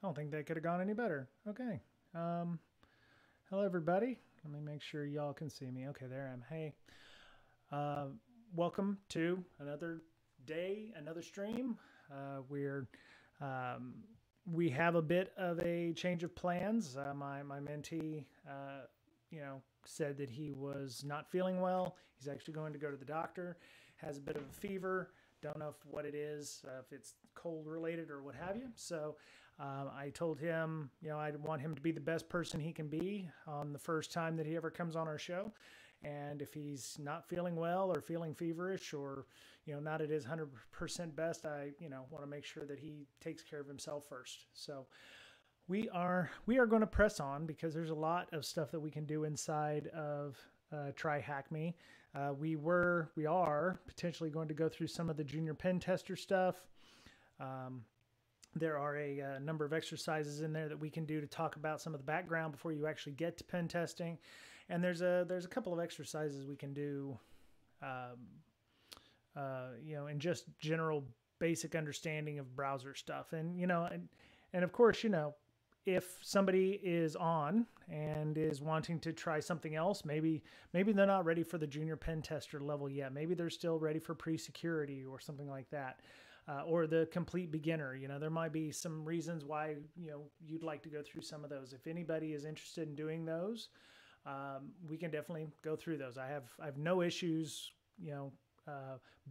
don't think that could have gone any better. Okay. Hello, everybody. Let me make sure y'all can see me. Okay, there I am. Hey, uh, welcome to another day, another stream. We're we have a bit of a change of plans. My mentee, said that he was not feeling well. He's actually going to go to the doctor. Has a bit of a fever. Don't know what it is, if it's cold related or what have you. So I told him, I want him to be the best person he can be on the first time that he ever comes on our show. And if he's not feeling well or feeling feverish or, not at his 100% best, I, want to make sure that he takes care of himself first. So we are going to press on because there's a lot of stuff that we can do inside of TryHackMe. We are potentially going to go through some of the junior pen tester stuff. There are a number of exercises in there that we can do to talk about some of the background before you actually get to pen testing. And there's a couple of exercises we can do, in just general basic understanding of browser stuff. And, and of course, if somebody is on and is wanting to try something else, maybe they're not ready for the junior pen tester level yet. Maybe they're still ready for pre-security or something like that. Or the complete beginner. There might be some reasons why, you'd like to go through some of those. If anybody is interested in doing those, we can definitely go through those. I have no issues,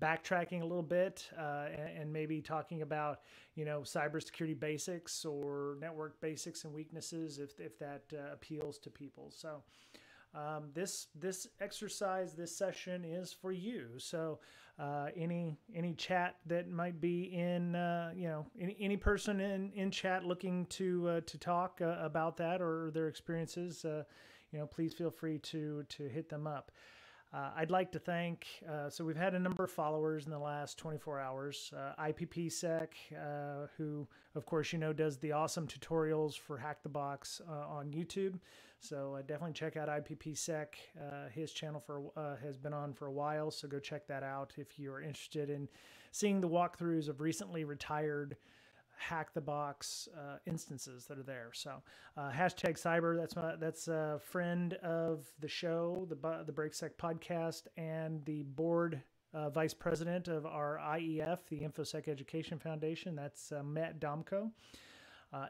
backtracking a little bit and maybe talking about, cybersecurity basics or network basics and weaknesses if that appeals to people. So this exercise, this session is for you. So any chat that might be in, any person in chat looking to talk about that or their experiences, please feel free to hit them up. I'd like to thank, so we've had a number of followers in the last 24 hours. IPPSec, who, of course, does the awesome tutorials for Hack the Box on YouTube. So definitely check out IPPSec. His channel has been on for a while, so go check that out if you're interested in seeing the walkthroughs of recently retired Hack the Box instances that are there. So hashtag cyber, that's a friend of the show, the BreakSec podcast, and the board vice president of our IEF, the InfoSec Education Foundation. That's Matt Domko.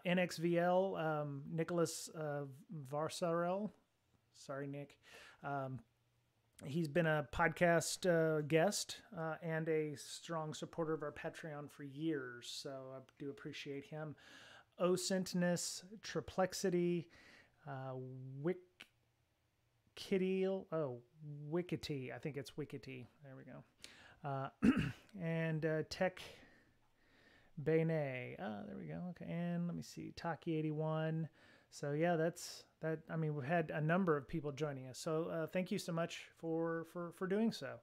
NXVL, Nicholas Varsarel. Sorry, Nick. He's been a podcast guest and a strong supporter of our Patreon for years, so I do appreciate him. Ocentinus, Triplexity, Wickety, I think it's Wickety. There we go. And Tech Bene. There we go. Okay, and let me see, Taki81. So yeah, that's that. I mean, we've had a number of people joining us. So thank you so much for doing so.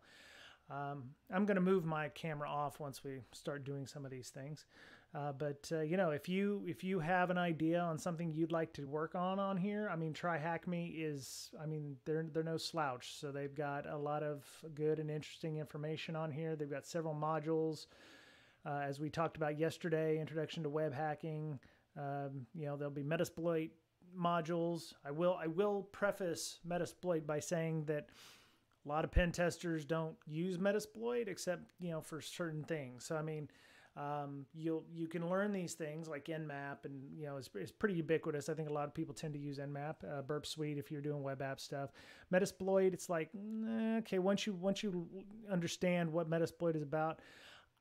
I'm going to move my camera off once we start doing some of these things. But if you have an idea on something you'd like to work on here, I mean, TryHackMe is, I mean, they're no slouch. So they've got a lot of good and interesting information on here. They've got several modules. As we talked about yesterday, introduction to web hacking. There'll be Metasploit modules. I will preface Metasploit by saying that a lot of pen testers don't use Metasploit except, for certain things. So, I mean, you can learn these things like Nmap and, it's pretty ubiquitous. I think a lot of people tend to use Nmap, Burp Suite if you're doing web app stuff. Metasploit, it's like, okay, once you understand what Metasploit is about,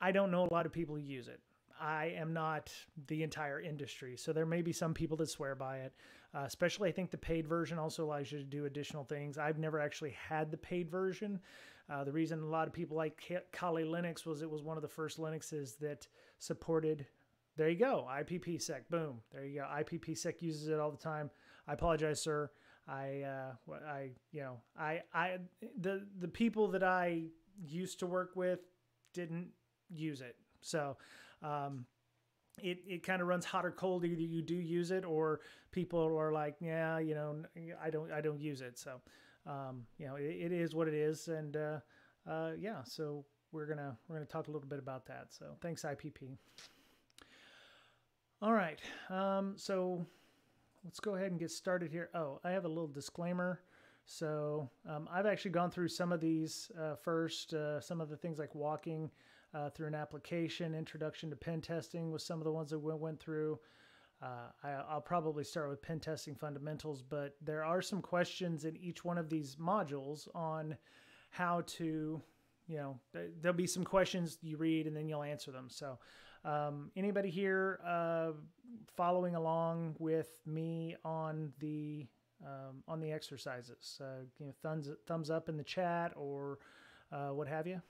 I don't know a lot of people who use it. I am not the entire industry. So there may be some people that swear by it, especially I think the paid version also allows you to do additional things. I've never actually had the paid version. The reason a lot of people like Kali Linux was it was one of the first Linuxes that supported, there you go, IPPSec, boom, there you go. IPPSec uses it all the time. I apologize, sir. The people that I used to work with didn't use it. So it kind of runs hot or cold. Either you do use it or people are like, yeah, I don't use it. So, it is what it is. And, yeah, so we're going to talk a little bit about that. So thanks, IPP. All right. So let's go ahead and get started here. Oh, I have a little disclaimer. So I've actually gone through some of these first, some of the things like walking through an application, introduction to pen testing was some of the ones that we went through. I'll probably start with pen testing fundamentals, but there are some questions in each one of these modules on how to, there'll be some questions you read and then you'll answer them. So anybody here following along with me on the exercises? Thumbs up in the chat or what have you.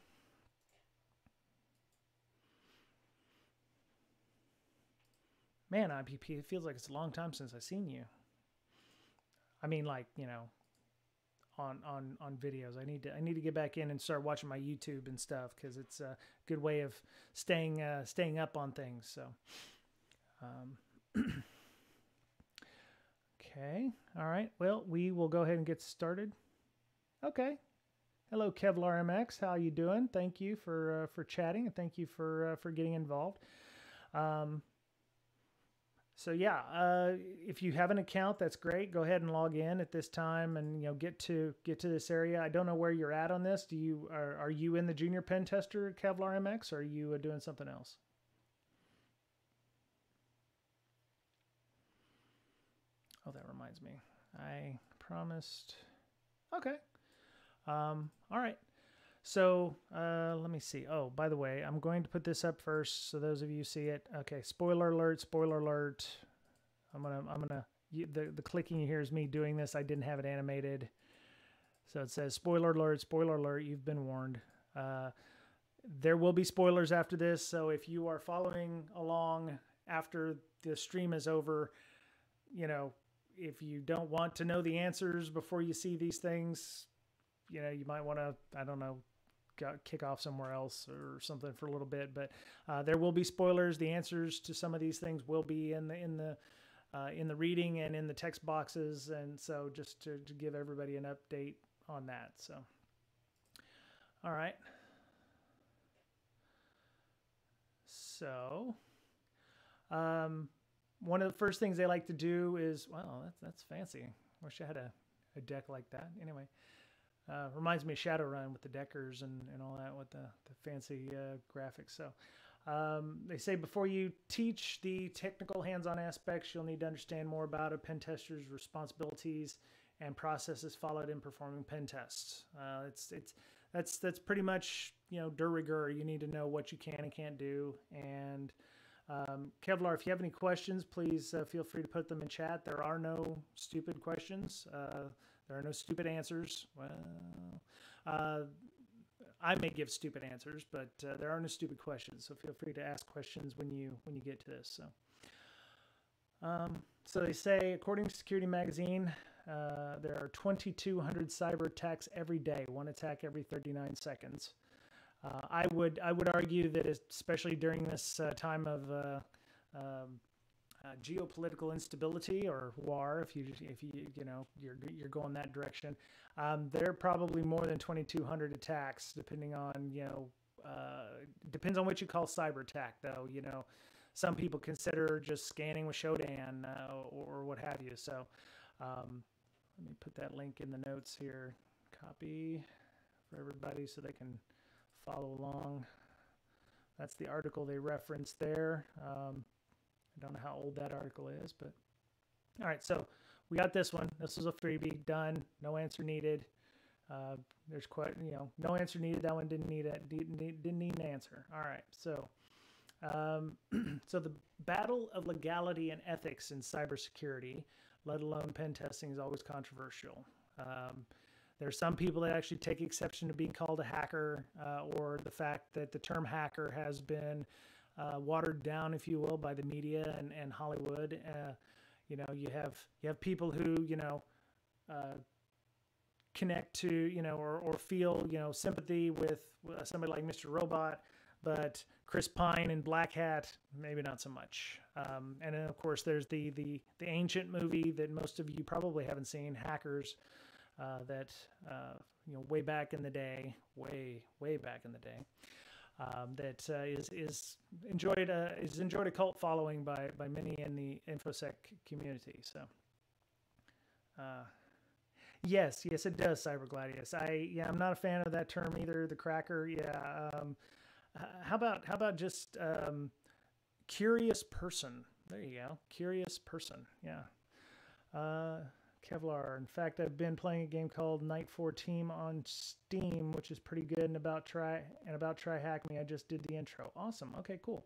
Man, IPP, it feels like it's a long time since I've seen you. I mean, like, on videos. I need to get back in and start watching my YouTube and stuff because it's a good way of staying up on things. So, okay, all right. Well, we will go ahead and get started. Okay. Hello, Kevlar MX. How you doing? Thank you for chatting and thank you for getting involved. So yeah, if you have an account, that's great. Go ahead and log in at this time, and get to this area. I don't know where you're at on this. Are you in the junior pen tester Kevlar MX, or are you doing something else? Oh, that reminds me. I promised. Okay. All right. So let me see. Oh, by the way, I'm going to put this up first so those of you see it. Okay, spoiler alert, spoiler alert. The clicking you hear is me doing this. I didn't have it animated. So it says spoiler alert, you've been warned. There will be spoilers after this, so if you are following along after the stream is over, if you don't want to know the answers before you see these things, you might want to, I don't know, kick off somewhere else or something for a little bit. But there will be spoilers. The answers to some of these things will be in the reading and in the text boxes. And so just to give everybody an update on that. So, all right. So, one of the first things they like to do is, wow, that's fancy. Wish I had a deck like that. Anyway. Reminds me of Shadowrun with the deckers and all that with the fancy graphics. So they say before you teach the technical hands-on aspects, you'll need to understand more about a pen tester's responsibilities and processes followed in performing pen tests. That's pretty much de rigueur. You need to know what you can and can't do. And Kevlar, if you have any questions, please feel free to put them in chat. There are no stupid questions. There are no stupid answers. Well, I may give stupid answers, but there are no stupid questions. So feel free to ask questions when you get to this. So they say, according to Security Magazine, there are 2,200 cyber attacks every day. One attack every 39 seconds. I would argue that especially during this time of geopolitical instability or war, if you're going that direction, there are probably more than 2,200 attacks, depending on depends on what you call cyber attack, though. Some people consider just scanning with Shodan or what have you. So let me put that link in the notes here, copy for everybody so they can follow along. That's the article they referenced there. I don't know how old that article is, but all right. So we got this one. This was a freebie. Done. No answer needed. There's quite, no answer needed. That one didn't need an answer. All right. So, so the battle of legality and ethics in cybersecurity, let alone pen testing, is always controversial. There are some people that actually take exception to being called a hacker, or the fact that the term hacker has been watered down, if you will, by the media and Hollywood. You have people who connect to or feel sympathy with somebody like Mr. Robot, but Chris Pine and Black Hat maybe not so much. And then of course there's the ancient movie that most of you probably haven't seen, Hackers, that way back in the day, way back in the day. that is enjoyed a cult following by many in the infosec community. So yes, it does, Cybergladius. I'm not a fan of that term either, the cracker. How about just curious person? There you go, curious person. Yeah. Kevlar. In fact, I've been playing a game called Night 4 Team on Steam, which is pretty good. And about TryHackMe, I just did the intro. Awesome. Okay, cool.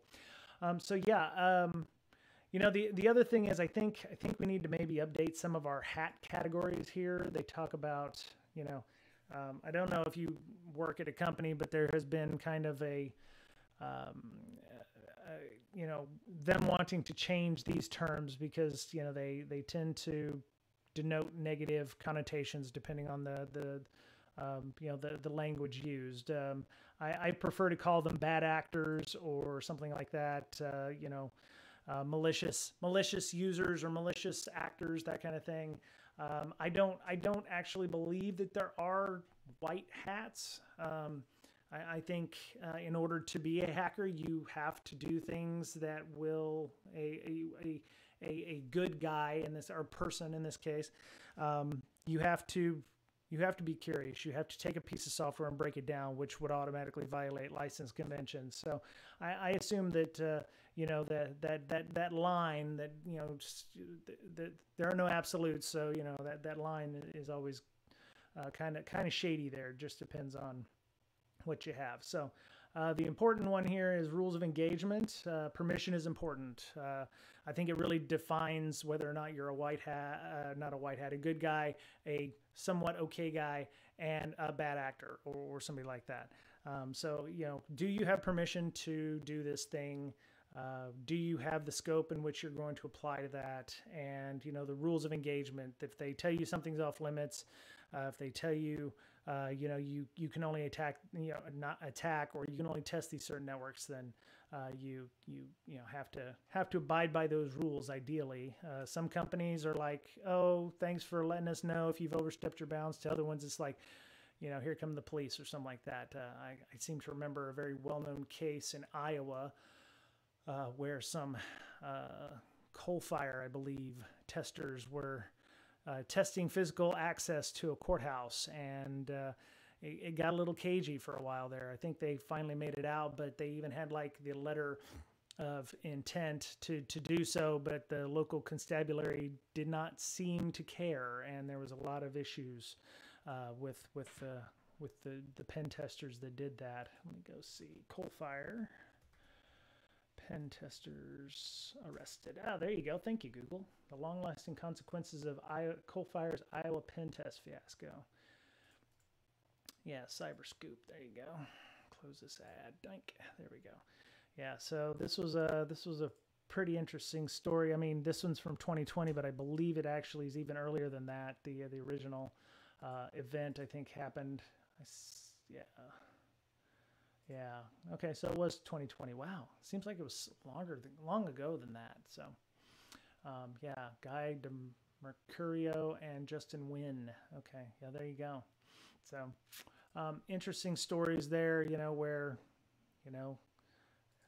The other thing is, I think we need to maybe update some of our hat categories here. They talk about, I don't know if you work at a company, but there has been kind of them wanting to change these terms because, they tend to denote negative connotations depending on the language used. I prefer to call them bad actors or something like that. Malicious users or malicious actors, that kind of thing. I don't actually believe that there are white hats. I think in order to be a hacker, you have to do things that will a good guy in this, or person in this case. You have to be curious. You have to take a piece of software and break it down, which would automatically violate license conventions. So I assume that that line that that there are no absolutes. So that line is always kind of shady there. Just depends on what you have. So the important one here is rules of engagement. Permission is important. I think it really defines whether or not you're a white hat, not a white hat, a good guy, a somewhat okay guy, and a bad actor or somebody like that. Do you have permission to do this thing? Do you have the scope in which you're going to apply to that? And, the rules of engagement. If they tell you something's off limits, if they tell you, you can only not attack, or you can only test these certain networks, then you have to abide by those rules. Ideally, some companies are like, oh, thanks for letting us know if you've overstepped your bounds. To other ones, it's like, here come the police or something like that. I seem to remember a very well-known case in Iowa where some coal fire, I believe, testers were testing physical access to a courthouse, and it got a little cagey for a while there. I think they finally made it out, but they even had like the letter of intent to do so, but the local constabulary did not seem to care, and there was a lot of issues with the pen testers that did that. Let me go see. Coal fire. Pen testers arrested. There you go. Thank you, Google. The long-lasting consequences of coal fire's Iowa pen test fiasco. Yeah, Cyberscoop. There you go. Close this ad. Dink. There we go. Yeah. So this was a pretty interesting story. I mean, this one's from 2020, but I believe it actually is even earlier than that. The original event, I think, happened. Yeah. Okay. So it was 2020. Wow. Seems like it was long ago than that. So, Guy DeMercurio and Justin Wynn. Okay. Yeah. There you go. So, interesting stories there. Where,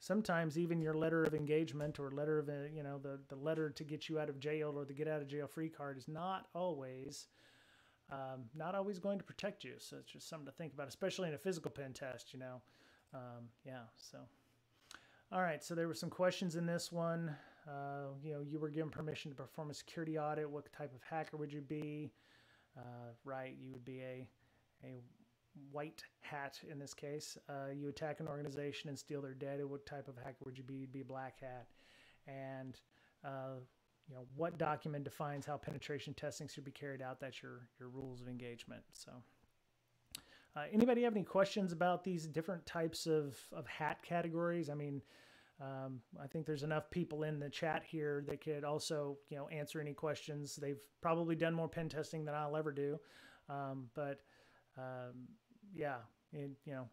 sometimes even your letter of engagement or letter of the letter to get you out of jail or the get out of jail free card is not always going to protect you. So it's just something to think about, especially in a physical pen test. So, all right. So there were some questions in this one. You were given permission to perform a security audit. What type of hacker would you be? Right. You would be a white hat in this case. You attack an organization and steal their data. What type of hacker would you be? You'd be a black hat. And, what document defines how penetration testing should be carried out? That's your rules of engagement. So, anybody have any questions about these different types of hat categories? I mean, I think there's enough people in the chat here that could also, answer any questions. They've probably done more pen testing than I'll ever do.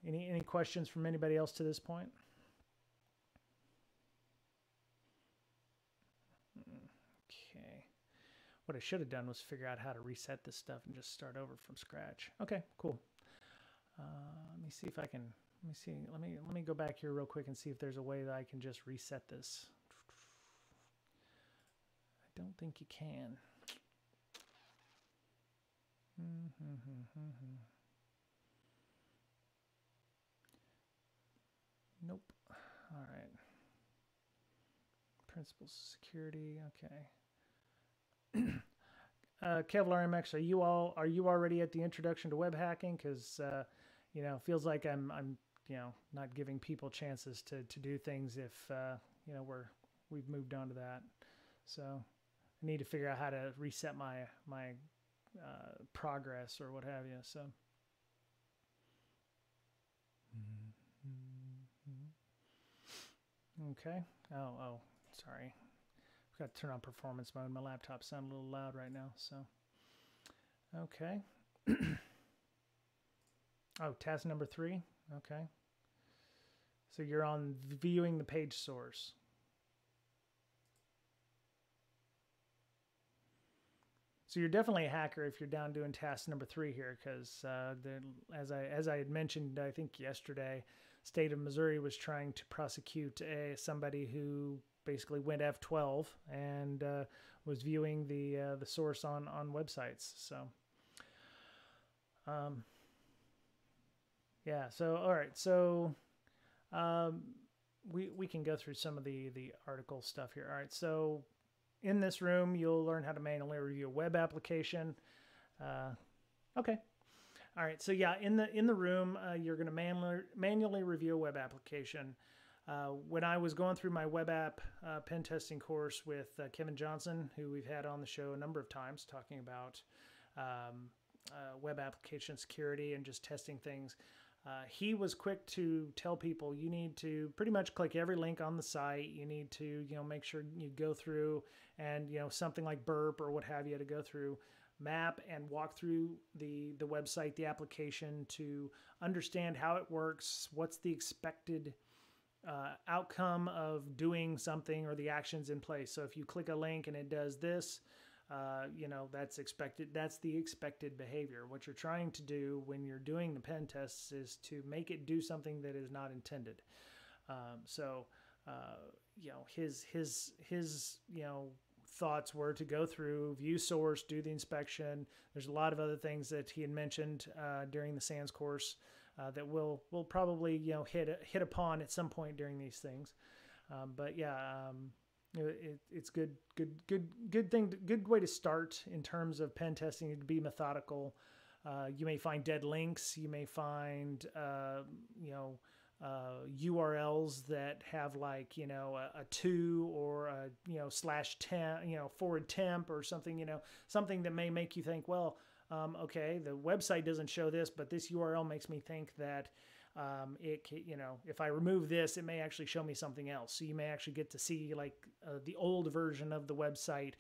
Any questions from anybody else to this point? Okay. What I should have done was figure out how to reset this stuff and just start over from scratch. Okay, cool. Let me see if I can Let me see. Let me go back here real quick and see if there's a way that I can just reset this. I don't think you can. Nope. All right. Principles of security. Okay. Kevlar MX, are you already at the introduction to web hacking? Because you know, feels like I'm you know, not giving people chances to do things if you know, we've moved on to that. So I need to figure out how to reset my progress or what have you. So okay. Oh, sorry. I've got to turn on performance mode. My laptop sounds a little loud right now. So okay. Oh, task number 3. Okay. So you're on viewing the page source. So you're definitely a hacker if you're down doing task number 3 here, because as I had mentioned, I think yesterday, state of Missouri was trying to prosecute somebody who basically went F12 and was viewing the source on websites. So yeah. So all right. So we can go through some of the article stuff here. All right. So in this room, you'll learn how to manually review a web application. Okay. All right. So yeah, in the room, you're going to manually review a web application. When I was going through my web app pen testing course with Kevin Johnson, who we've had on the show a number of times, talking about web application security and just testing things, he was quick to tell people you need to pretty much click every link on the site. You need to, you know, make sure you go through and, you know, something like Burp or what have you, to go through, map and walk through the website, the application, to understand how it works, what's the expected outcome of doing something or the actions in place. So if you click a link and it does this, you know, that's expected. That's the expected behavior. What you're trying to do when you're doing the pen tests is to make it do something that is not intended. You know, his you know, thoughts were to go through, view source, do the inspection. There's a lot of other things that he had mentioned during the SANS course that we'll probably, you know, hit upon at some point during these things. But yeah. It's good thing, good way to start in terms of pen testing, to be methodical. You may find dead links. You may find, you know, URLs that have, like, you know, a to or a, you know, /temp, you know, forward temp or something, you know, something that may make you think, well, okay, the website doesn't show this, but this URL makes me think that you know, if I remove this, it may actually show me something else. So you may actually get to see, like, the old version of the website,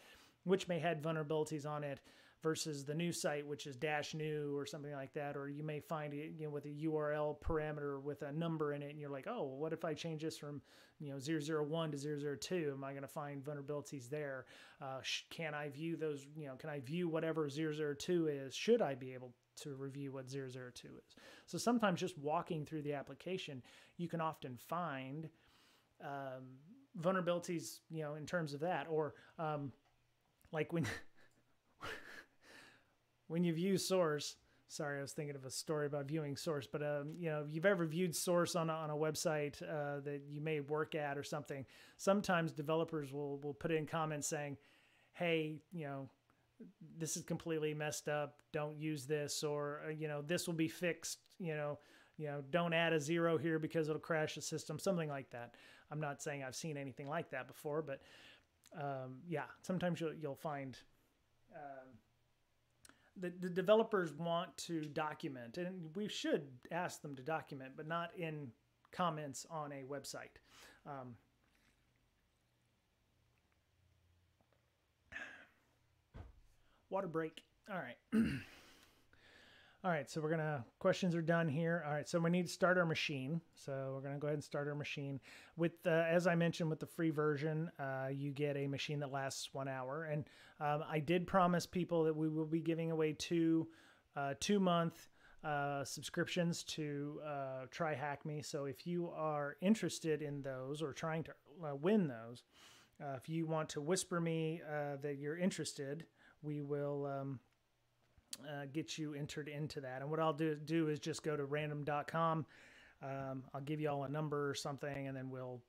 which may have vulnerabilities on it, versus the new site, which is -new or something like that. Or you may find it, you know, with a URL parameter with a number in it, and you're like, oh, what if I change this from, you know, 001 to 002? Am I going to find vulnerabilities there? Can I view those? You know, can I view whatever 002 is? Should I be able to review what 002 is? So sometimes just walking through the application, you can often find vulnerabilities, you know, in terms of that. Or like when you view source, sorry, I was thinking of a story about viewing source, but you know, if you've ever viewed source on a website that you may work at or something, sometimes developers will put in comments saying, hey, you know, this is completely messed up, don't use this, or you know, this will be fixed, you know, don't add a 0 here because it'll crash the system, something like that. I'm not saying I've seen anything like that before, but yeah, sometimes you'll find the developers want to document, and we should ask them to document, but not in comments on a website. Water break. All right. All right, so questions are done here. All right, so we need to start our machine. So we're gonna go ahead and start our machine. With, as I mentioned, with the free version, you get a machine that lasts 1 hour. And I did promise people that we will be giving away two 2-month subscriptions to TryHackMe. So if you are interested in those or trying to win those, if you want to whisper me that you're interested, we will get you entered into that. And what I'll do is just go to random.com. I'll give you all a number or something, and then we'll,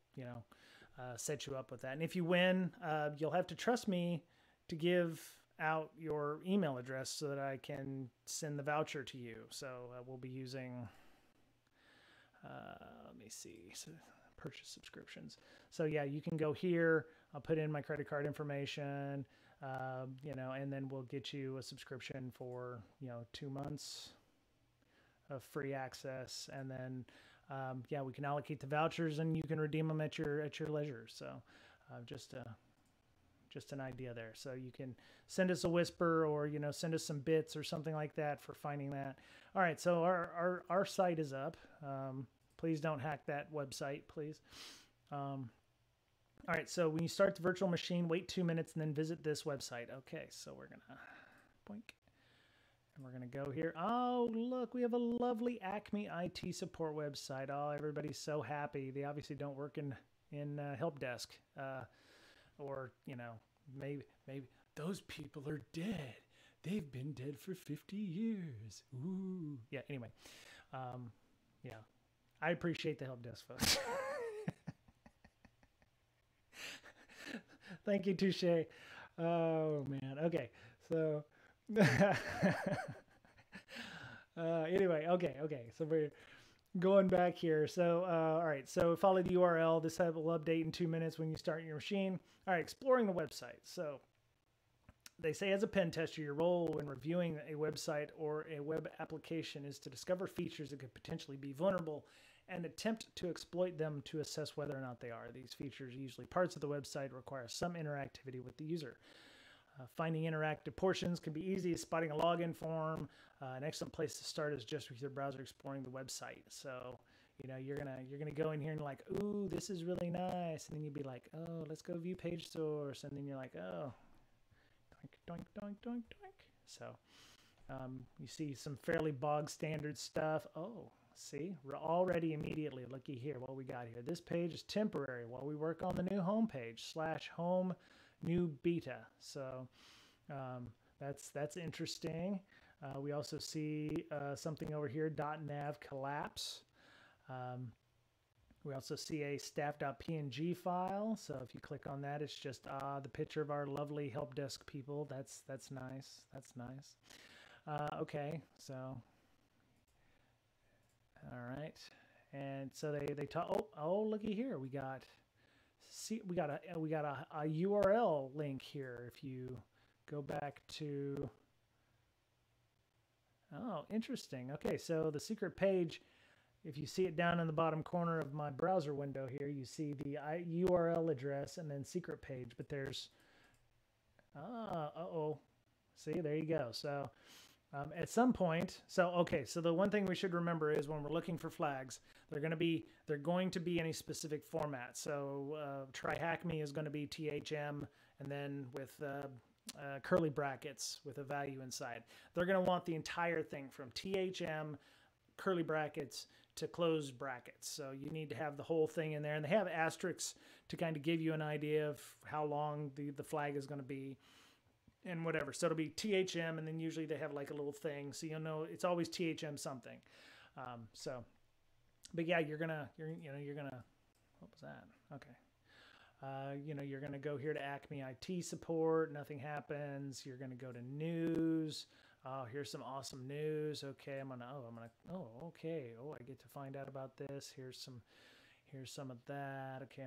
set you up with that. And if you win, you'll have to trust me to give out your email address so that I can send the voucher to you. So we'll be using, let me see, so purchase subscriptions. So yeah, you can go here. I'll put in my credit card information, and then we'll get you a subscription for, 2 months of free access. And then, we can allocate the vouchers and you can redeem them at your leisure. So just an idea there. So you can send us a whisper or, send us some bits or something like that for finding that. All right. So our site is up. Please don't hack that website, please. All right. So when you start the virtual machine, wait 2 minutes and then visit this website. Okay. So we're going to boink and we're going to go here. Oh, look, we have a lovely Acme IT support website. Oh, everybody's so happy. They obviously don't work in help desk. Or, maybe those people are dead. They've been dead for 50 years. Ooh. Yeah, anyway. I appreciate the help desk folks. Thank you, Touche. Oh, man. Okay, so... anyway, okay. So we're going back here. So, all right. So follow the URL. This will update in 2 minutes when you start your machine. All right. Exploring the website. So they say as a pen tester, your role when reviewing a website or a web application is to discover features that could potentially be vulnerable and attempt to exploit them to assess whether or not they are. These features, usually parts of the website, require some interactivity with the user. Finding interactive portions can be easy. Spotting a login form, an excellent place to start is just with your browser exploring the website. So, you're gonna go in here and like, ooh, this is really nice, and then you'd be like, oh, let's go view page source, and then you're like, oh, doink, doink, doink, doink, doink. So, you see some fairly bog standard stuff. Oh, see, we're already immediately looky here what we got here. This page is temporary while we work on the new home page /home. New beta. So that's interesting. We also see something over here, .nav collapse. We also see a staff.png file. So if you click on that, it's just the picture of our lovely help desk people. That's nice. That's nice. Okay, so all right, and so they talk. Oh, looky here, we got a URL link here. If you go back to, oh, interesting. Okay, so the secret page, if you see it down in the bottom corner of my browser window here, you see the URL address and then secret page, but there's, see, there you go. So at some point, so the one thing we should remember is when we're looking for flags, they're going to be any specific format. So TryHackMe is going to be THM, and then with curly brackets with a value inside. They're going to want the entire thing from THM, curly brackets, to closed brackets. So you need to have the whole thing in there, and they have asterisks to kind of give you an idea of how long the flag is going to be. And whatever, so it'll be THM, and then usually they have like a little thing, so you'll know it's always THM something. But yeah, you're gonna, what was that? Okay, you're gonna go here to Acme IT support. Nothing happens. You're gonna go to news. Oh, here's some awesome news. Okay, okay. Oh, I get to find out about this. Here's some of that. Okay,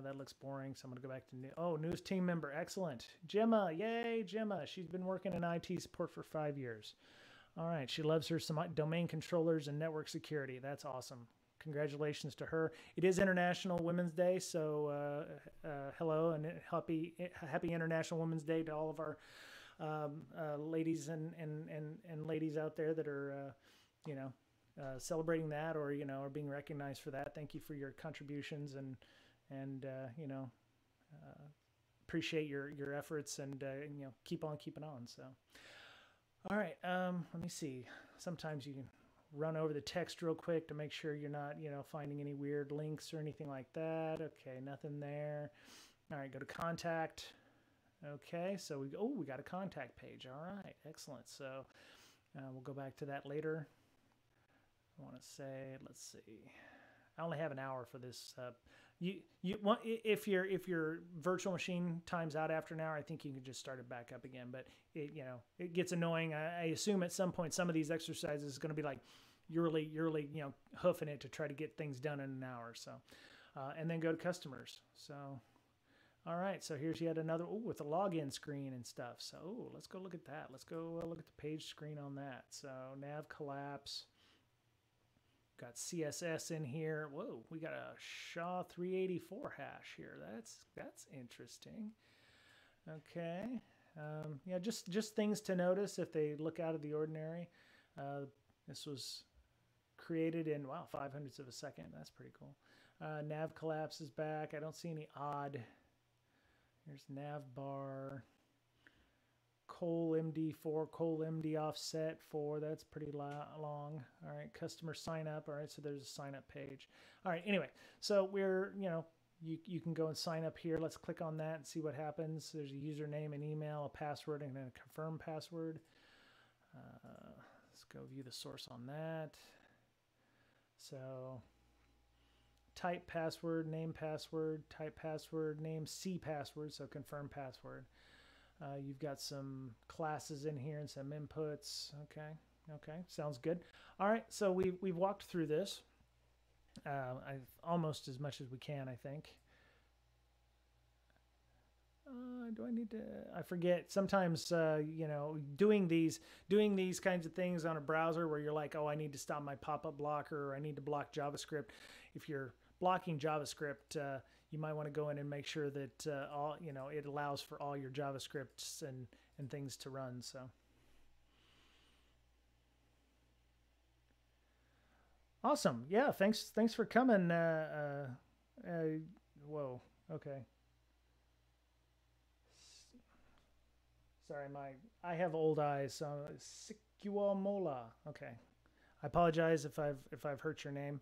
that looks boring. So I'm gonna go back to news team member. Excellent. Gemma, yay, Gemma. She's been working in IT support for 5 years. All right, she loves her some domain controllers and network security. That's awesome. Congratulations to her. It is International Women's Day, so hello and happy International Women's Day to all of our ladies and ladies out there that are celebrating that or are being recognized for that. Thank you for your contributions and appreciate your efforts and keep on keeping on. So All right, let me see. Sometimes you can run over the text real quick to make sure you're not, finding any weird links or anything like that. Okay, nothing there. All right, go to contact. Okay, so we got a contact page. All right, excellent. So we'll go back to that later. I want to say, let's see. I only have an hour for this. You want, if your virtual machine times out after an hour, I think you can just start it back up again. But it gets annoying. I assume at some point some of these exercises is going to be like you're really hoofing it to try to get things done in an hour. So and then go to customers. So all right, so here's yet another with the login screen and stuff. So let's go look at that. Let's go look at the page screen on that. So nav collapse. Got CSS in here. Whoa, we got a SHA 384 hash here. That's interesting. Okay, yeah, just things to notice if they look out of the ordinary. This was created in 500ths of a second. That's pretty cool. Nav collapse is back. I don't see any odd. Here's nav bar. Col MD4, Col MD offset 4. That's pretty long. All right, customer sign up. All right, so there's a sign up page. All right, anyway, so we're, you can go and sign up here. Let's click on that and see what happens. There's a username, an email, a password, and then a confirm password. Let's go view the source on that. So type password, name password, type password, name C password, so confirm password. You've got some classes in here and some inputs. Okay, sounds good. All right, so we've walked through this. I've almost as much as we can, I think. Do I need to? I forget. Sometimes, doing these kinds of things on a browser where you're like, oh, I need to stop my pop-up blocker, or I need to block JavaScript. If you're blocking JavaScript, you might want to go in and make sure that it allows for all your JavaScripts and things to run. So, awesome. Yeah, thanks for coming. Whoa. Okay. Sorry, I have old eyes. So Mola. Okay. I apologize if I've hurt your name.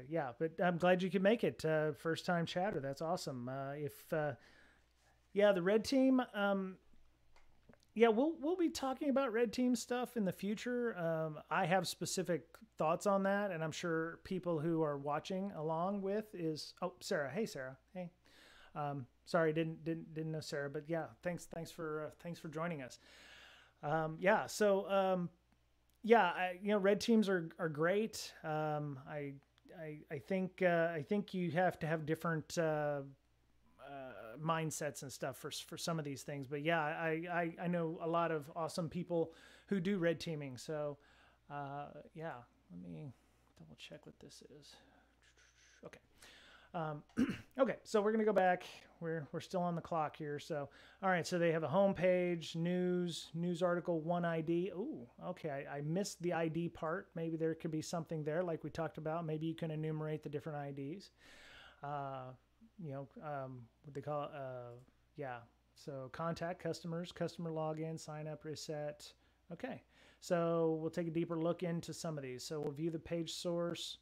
Yeah, but I'm glad you could make it. First time chatter. That's awesome. The red team. Yeah, we'll be talking about red team stuff in the future. I have specific thoughts on that, and I'm sure people who are watching along with Sarah. Hey, Sarah. Hey. Sorry, didn't know Sarah, but yeah, thanks for joining us. Red teams are great. I think you have to have different mindsets and stuff for some of these things. But yeah, I know a lot of awesome people who do red teaming. So let me double check what this is. Okay. Okay, so we're gonna go back. We're still on the clock here. So, all right. So they have a home page, news article, one ID. Ooh, okay. I missed the ID part. Maybe there could be something there, like we talked about. Maybe you can enumerate the different IDs. What they call it. So contact customers, customer login, sign up, reset. Okay. So we'll take a deeper look into some of these. So we'll view the page source.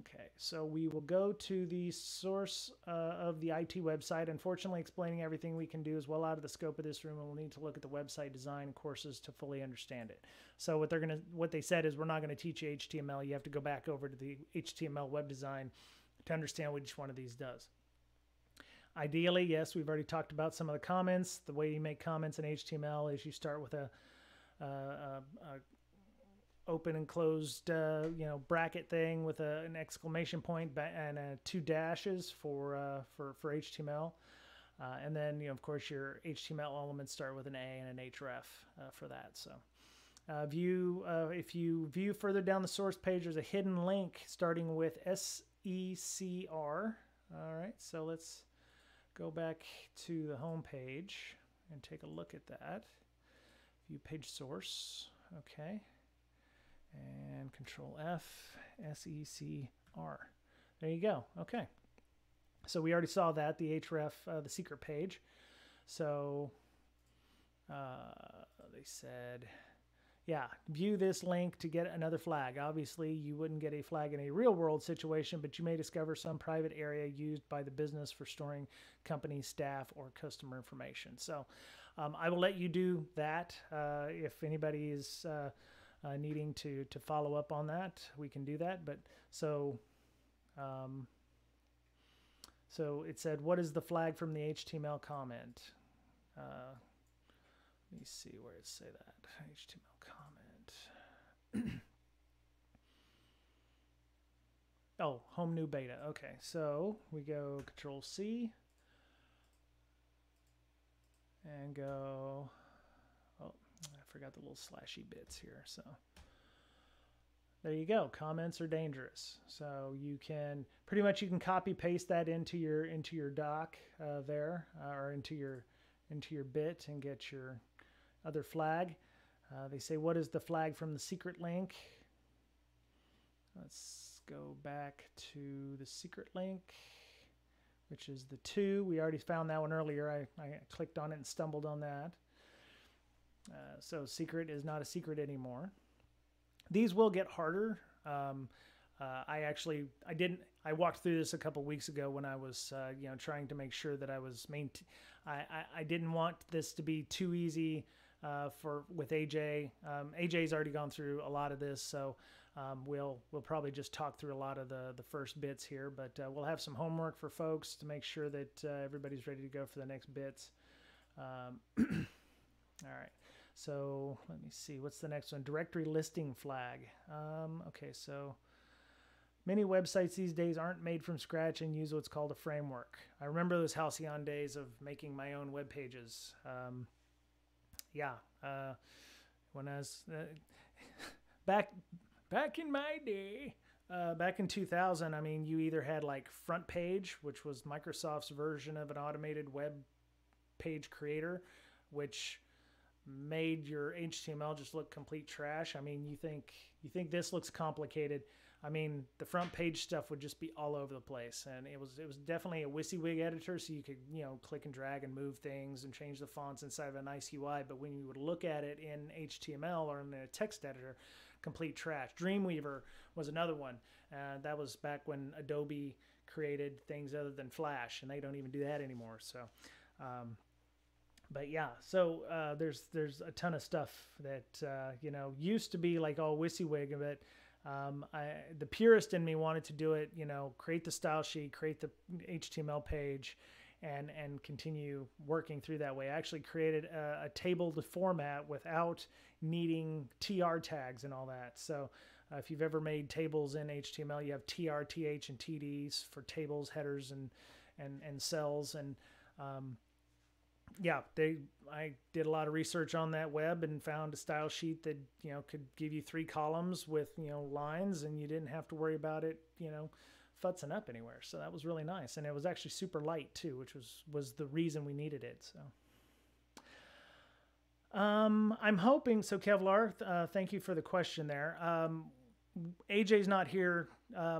Okay, so we will go to the source of the IT website. Unfortunately, explaining everything we can do is well out of the scope of this room, and we'll need to look at the website design courses to fully understand it. So what they said is we're not going to teach you HTML. You have to go back over to the HTML web design to understand what each one of these does. Ideally, yes, we've already talked about some of the comments. The way you make comments in HTML is you start with a open and closed, bracket thing with an exclamation point and 2 dashes for HTML. And then, of course, your HTML elements start with an A and an href for that. So if you view further down the source page, there's a hidden link starting with SECR. All right, so let's go back to the home page and take a look at that. View page source. Okay. And Control F, SECR. There you go. Okay. So we already saw that, the href, the secret page. So They said, yeah, view this link to get another flag. Obviously, you wouldn't get a flag in a real world situation, but you may discover some private area used by the business for storing company, staff, or customer information. So I will let you do that. If anybody is needing to follow up on that, we can do that. But so it said, what is the flag from the HTML comment? Let me see where it say that. HTML comment. Oh, home new beta. Okay, so we go Control C and go. Oh, I forgot the little slashy bits here. So there you go. Comments are dangerous. So you can pretty much you can copy paste that into your doc there or into your bit and get your other flag. They say, what is the flag from the secret link? Let's go back to the secret link, which is the 2. We already found that one earlier. I clicked on it and stumbled on that. So secret is not a secret anymore. These will get harder. I walked through this a couple weeks ago when I was trying to make sure that I was I didn't want this to be too easy with AJ. AJ's already gone through a lot of this, so we'll probably just talk through a lot of the first bits here, but we'll have some homework for folks to make sure that everybody's ready to go for the next bits. All right. So let me see, what's the next one? Directory listing flag. Okay, so many websites these days aren't made from scratch and use what's called a framework. I remember those halcyon days of making my own web pages. When I was back in my day, back in 2000, I mean, you either had like Front Page, which was Microsoft's version of an automated web page creator, which made your HTML just look complete trash. I mean, you think this looks complicated. I mean, the Front Page stuff would just be all over the place, and it was definitely a WYSIWYG editor, so you could click and drag and move things and change the fonts inside of a nice UI. But when you would look at it in HTML or in a text editor, complete trash. Dreamweaver was another one. That was back when Adobe created things other than Flash, and they don't even do that anymore. So. But yeah, so there's a ton of stuff that used to be like all WYSIWYG, but the purist in me wanted to do it, create the style sheet, create the HTML page, and continue working through that way. I actually created a table to format without needing TR tags and all that. So if you've ever made tables in HTML, you have TR, TH, and TDs for tables, headers, and cells, and I did a lot of research on that web and found a style sheet that could give you 3 columns with lines, and you didn't have to worry about it futzing up anywhere. So that was really nice, and it was actually super light too, which was the reason we needed it. So I'm hoping. So Kevlar, thank you for the question there. AJ's not here.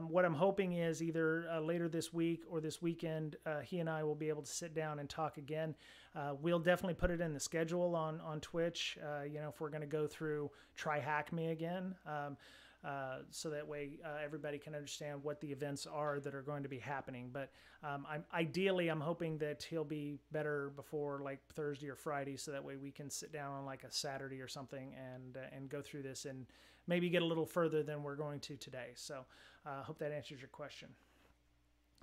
What I'm hoping is either later this week or this weekend, he and I will be able to sit down and talk again. We'll definitely put it in the schedule on Twitch, if we're going to go through TryHackMe again, so that way everybody can understand what the events are that are going to be happening. But ideally, I'm hoping that he'll be better before like Thursday or Friday, so that way we can sit down on like a Saturday or something and go through this and maybe get a little further than we're going to today. So I hope that answers your question.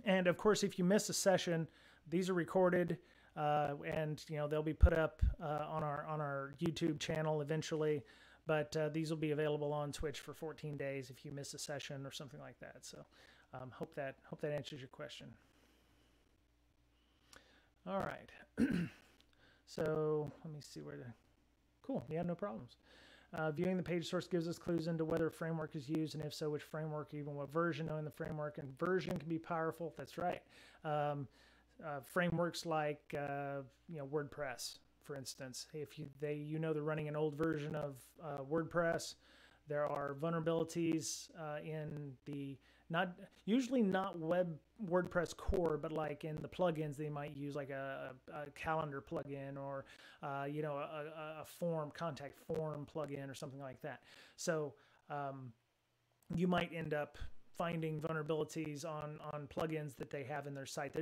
And of course, if you miss a session, these are recorded and they'll be put up on our YouTube channel eventually. But these will be available on Twitch for 14 days if you miss a session or something like that. So hope that answers your question. All right. So let me see where to. Cool. Yeah, no problems. Viewing the page source gives us clues into whether a framework is used, and if so, which framework, even what version. Knowing the framework and version can be powerful. That's right. Frameworks like WordPress, for instance. If they're running an old version of WordPress, there are vulnerabilities in the usually not WordPress core, but like in the plugins, they might use like a calendar plugin or, you know, a form, contact form plugin or something like that. So you might end up finding vulnerabilities on plugins that they have in their site.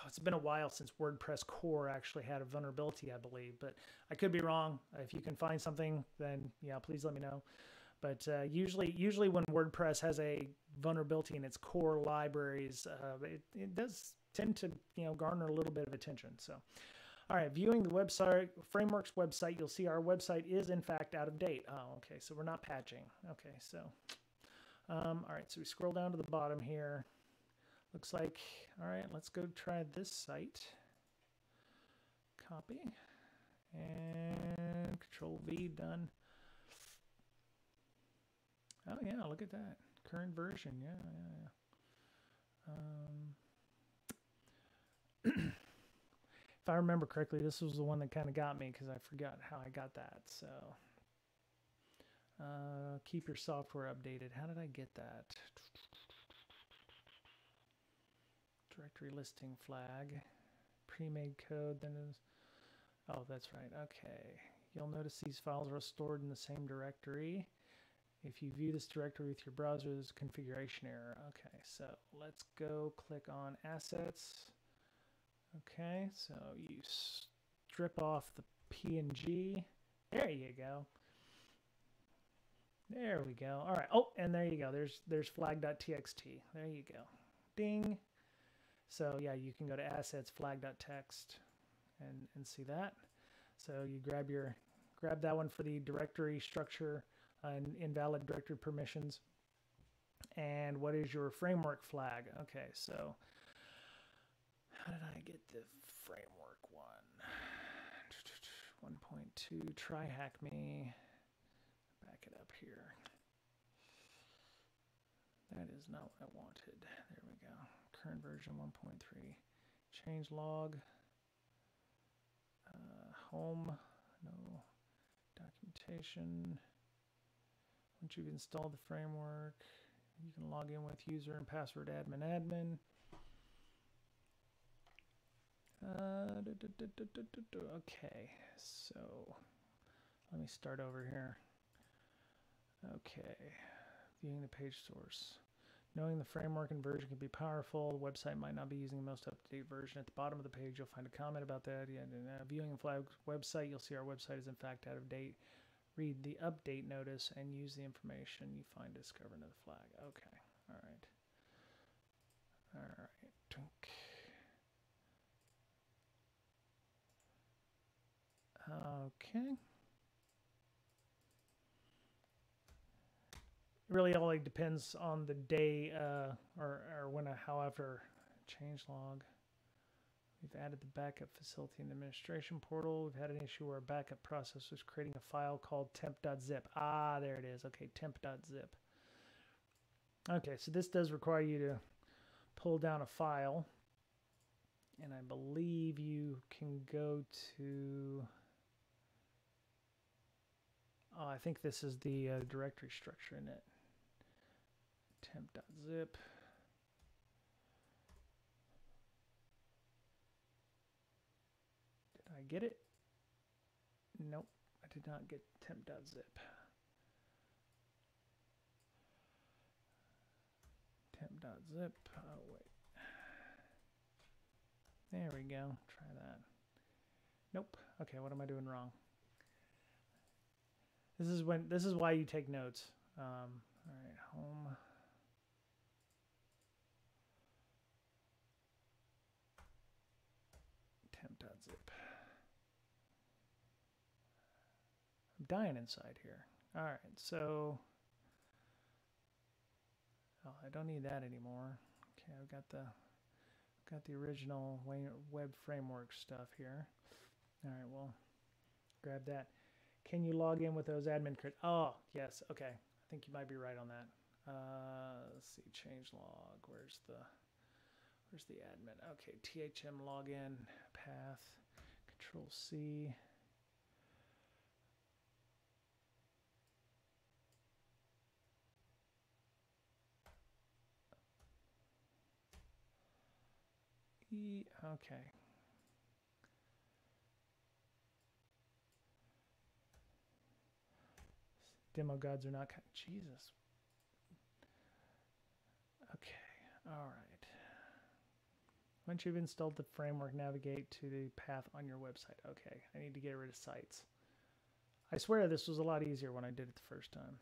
It's been a while since WordPress core actually had a vulnerability, I believe, but I could be wrong. If you can find something, then yeah, please let me know. But usually when WordPress has a vulnerability in its core libraries, it does tend to, you know, garner a little bit of attention. So, all right, viewing the website framework's website, you'll see our website is in fact out of date. Oh, okay, so we're not patching. Okay, so all right, so we scroll down to the bottom here. Looks like, all right, let's go try this site. Copy and Control V, done. Oh yeah, look at that. Current version, yeah. If I remember correctly, this was the one that kind of got me because I forgot how I got that. So keep your software updated. How did I get that? Directory listing flag, pre-made code, then is, oh, that's right. Okay. You'll notice these files are stored in the same directory. If you view this directory with your browser, there's a configuration error. Okay, so let's go click on Assets. Okay, so you strip off the PNG. There you go. There we go. All right. Oh, and there you go. There's flag.txt. There you go. Ding. So yeah, you can go to Assets, flag.txt, and see that. So you grab that one for the directory structure and invalid directory permissions. And what is your framework flag? Okay, so how did I get the framework one? 1.2, TryHackMe. Back it up here. That is not what I wanted. There we go. Current version 1.3. Change log. Home. No. Documentation. Once you've installed the framework, you can log in with user and password admin. Okay, so let me start over here. Okay, viewing the page source. Knowing the framework and version can be powerful. The website might not be using the most up-to-date version. At the bottom of the page, you'll find a comment about that. Yeah, viewing the flag website, you'll see our website is in fact out of date. Read the update notice and use the information you find to discover another flag. Okay, all right. All right. Okay. Really only depends on the day or when, however, change log. We've added the backup facility and administration portal. We've had an issue where a backup process was creating a file called temp.zip. Ah, there it is. Okay, temp.zip. Okay, so this does require you to pull down a file. And I believe you can go to... Oh, I think this is the directory structure in it. Temp.zip. Did I get it? Nope, I did not get temp.zip. Temp.zip. Oh, wait. There we go. Try that. Nope. Okay, what am I doing wrong? This is why you take notes. All right, home. Temp.zip. I'm dying inside here. All right, so I don't need that anymore. Okay, I've got the original web framework stuff here. All right, well, grab that. Can you log in with those admin credits? Oh, yes. Okay, I think you might be right on that. Let's see, change log. Where's the admin? Okay, THM login path. Control C. Okay. Demo gods are not. Jesus. Okay. All right. Once you've installed the framework, navigate to the path on your website. Okay. I need to get rid of sites. I swear this was a lot easier when I did it the first time.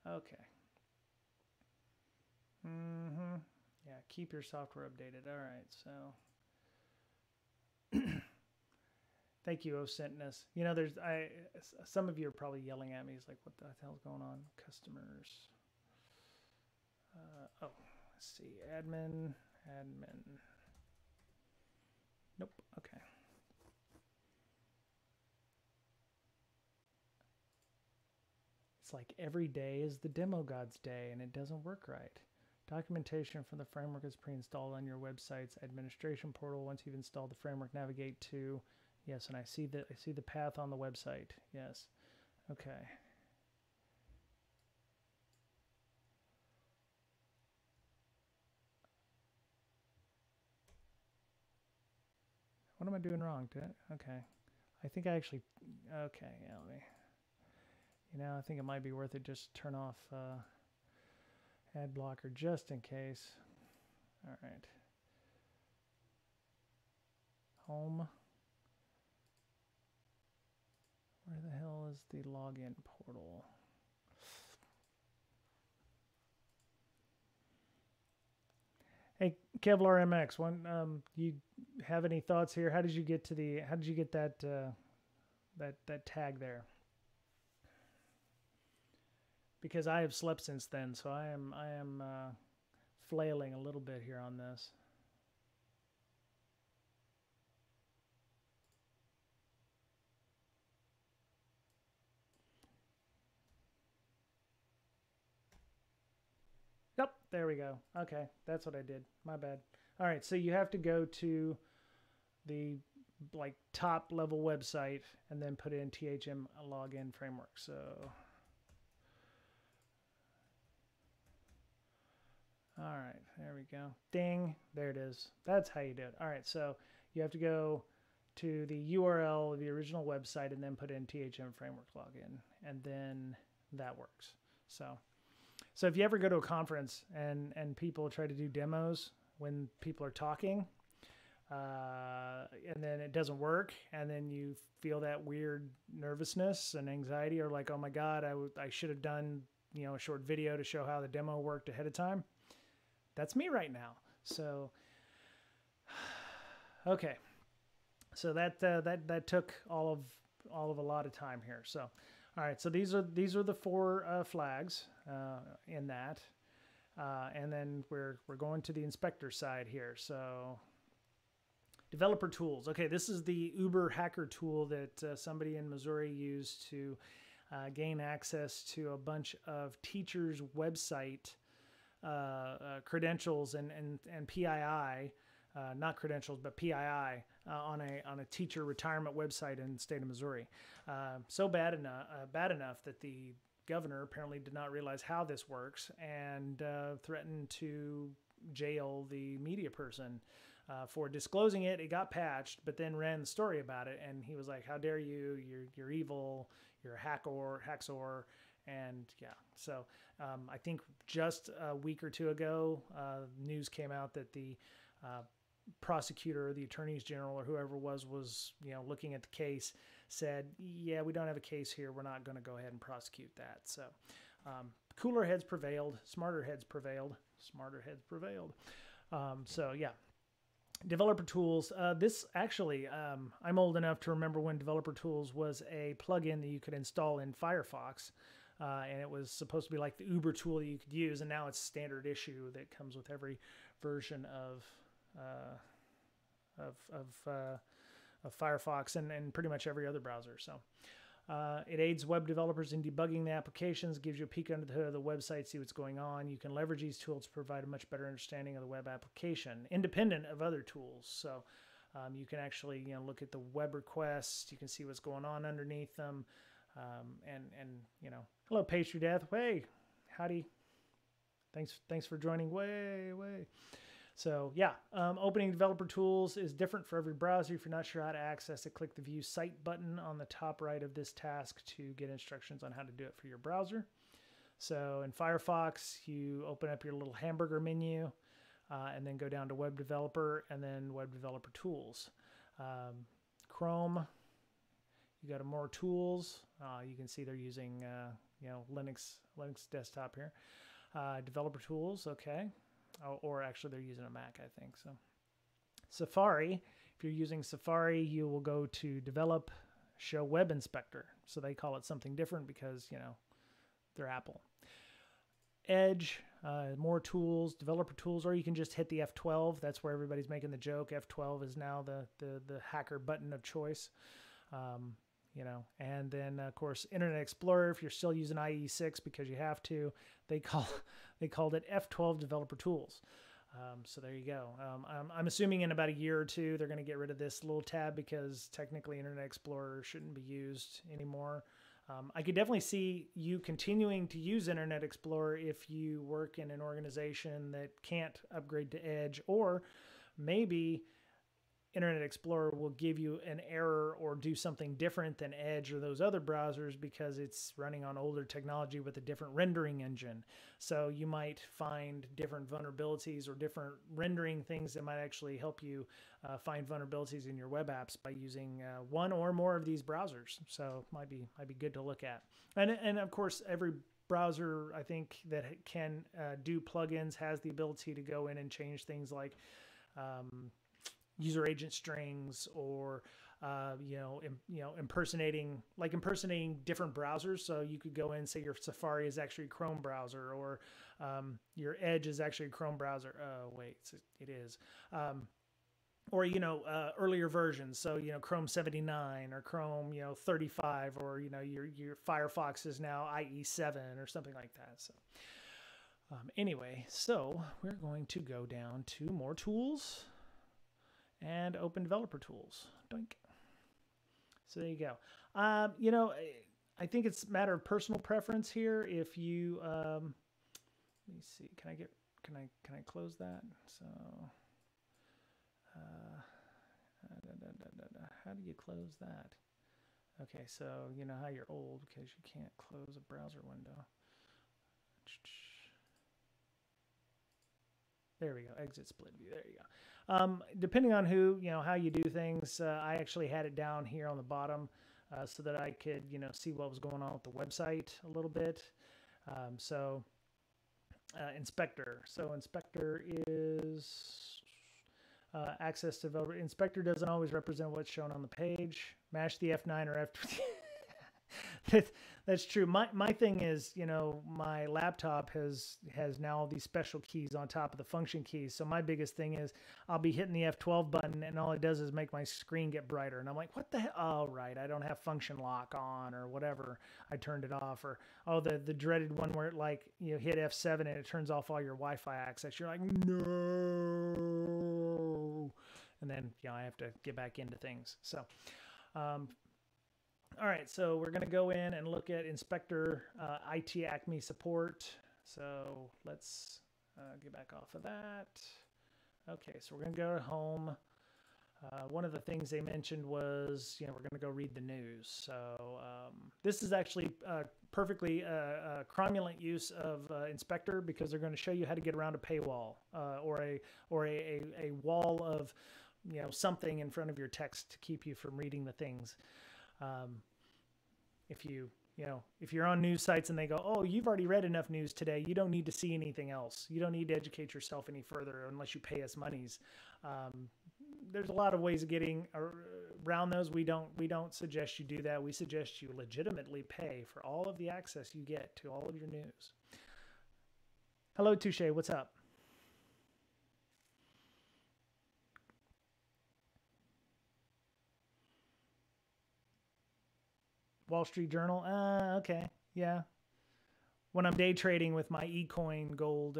Okay. Yeah, keep your software updated. All right, so thank you, Osentness. You know, some of you are probably yelling at me. It's like, what the hell's going on? Customers. Oh, let's see. Admin. Nope. Okay. It's like every day is the demo god's day, and it doesn't work right. Documentation from the framework is pre-installed on your website's administration portal. Once you've installed the framework, navigate to, yes, and I see the path on the website. Yes. Okay. What am I doing wrong? Okay. I think I actually, okay, yeah, let me, I think it might be worth it just turn off ad blocker just in case. All right. Home. Where the hell is the login portal? Hey, Kevlar MX, you have any thoughts here? How did you get that that tag there? Because I have slept since then, so I am flailing a little bit here on this. Yep, there we go. Okay, that's what I did. My bad. All right, so you have to go to the top level website and then put in THM login framework. So all right, there we go. Ding, there it is. That's how you do it. All right, so you have to go to the URL of the original website and then put in THM framework login, and then that works. So if you ever go to a conference and people try to do demos when people are talking, and then it doesn't work, and then you feel that weird nervousness and anxiety, or like, oh my God, I should have done a short video to show how the demo worked ahead of time. That's me right now. So okay, so that took all of a lot of time here. So all right, so these are the four flags in that, and then we're going to the inspector side here. So developer tools. Okay, this is the Uber hacker tool that somebody in Missouri used to gain access to a bunch of teachers' website credentials and PII. Not credentials, but PII on a teacher retirement website in the state of Missouri. So bad enough that the governor apparently did not realize how this works and threatened to jail the media person for disclosing it. It got patched, but then ran the story about it, and he was like, "How dare you? You're evil. You're a hacksaw." And yeah, so I think just a week or two ago, news came out that the prosecutor, the attorneys general, or whoever was looking at the case, said, yeah, we don't have a case here. We're not going to go ahead and prosecute that. So cooler heads prevailed. Smarter heads prevailed. So yeah. Developer tools. This actually, I'm old enough to remember when Developer Tools was a plugin that you could install in Firefox. And it was supposed to be like the Uber tool that you could use, and now it's standard issue that comes with every version of Firefox and pretty much every other browser. So it aids web developers in debugging the applications, gives you a peek under the hood of the website, see what's going on. You can leverage these tools to provide a much better understanding of the web application, independent of other tools. So you can actually look at the web requests. You can see what's going on underneath them. And you know, hello Pastry Death. Hey, howdy. Thanks for joining. Way. So yeah, opening developer tools is different for every browser. If you're not sure how to access it, click the View Site button on the top right of this task to get instructions on how to do it for your browser. So in Firefox, you open up your little hamburger menu and then go down to Web Developer and then Web Developer Tools. Chrome, you go to More Tools. You can see they're using you know, Linux desktop here. Developer Tools, okay. Or actually they're using a Mac, I think. So Safari, if you're using Safari, you will go to Develop, Show Web Inspector. So they call it something different because, you know, they're Apple. Edge, More Tools, Developer Tools, or you can just hit the F12. That's where everybody's making the joke. F12 is now the hacker button of choice. You know, and then of course Internet Explorer, if you're still using IE6 because you have to, they called it F12 Developer Tools. So there you go. I'm assuming in about a year or two they're going to get rid of this little tab because technically Internet Explorer shouldn't be used anymore. I could definitely see you continuing to use Internet Explorer if you work in an organization that can't upgrade to Edge, or maybe Internet Explorer will give you an error or do something different than Edge or those other browsers because it's running on older technology with a different rendering engine. So you might find different vulnerabilities or different rendering things that might actually help you find vulnerabilities in your web apps by using one or more of these browsers. So might be good to look at. And of course, every browser I think that can do plugins has the ability to go in and change things like user agent strings, or impersonating different browsers. So you could go in and say your Safari is actually a Chrome browser, or your Edge is actually a Chrome browser. Wait, it is. Or earlier versions. So Chrome 79 or Chrome 35, or your Firefox is now IE7 or something like that. So anyway, so we're going to go down to More Tools and Open Developer Tools. Doink. So there you go. I think it's a matter of personal preference here. If you, let me see, can I close that? So, how do you close that? Okay, so you know how you're old because you can't close a browser window. There we go. Exit split view. There you go. Depending on how you do things, I actually had it down here on the bottom so that I could, see what was going on with the website a little bit. Inspector. So inspector is access to developer. Inspector doesn't always represent what's shown on the page. Mash the F9 or F20. That's true. My thing is, my laptop has now all these special keys on top of the function keys. So my biggest thing is I'll be hitting the F12 button and all it does is make my screen get brighter. And I'm like, what the hell? Oh, right. I don't have function lock on or whatever. I turned it off. Or, the dreaded one where it hit F7 and it turns off all your Wi-Fi access. You're like, no. And then, I have to get back into things. So, all right, so we're going to go in and look at Inspector IT Acme support. So let's get back off of that. Okay, so we're going to go to home. One of the things they mentioned was, we're going to go read the news. So this is actually perfectly cromulent use of Inspector because they're going to show you how to get around a paywall or a wall of something in front of your text to keep you from reading the things. If you're on news sites and they go, oh, you've already read enough news today, you don't need to see anything else. You don't need to educate yourself any further unless you pay us monies. There's a lot of ways of getting around those. We don't suggest you do that. We suggest you legitimately pay for all of the access you get to all of your news. Hello, Touche. What's up? Wall Street Journal. Okay. Yeah. When I'm day trading with my eCoin gold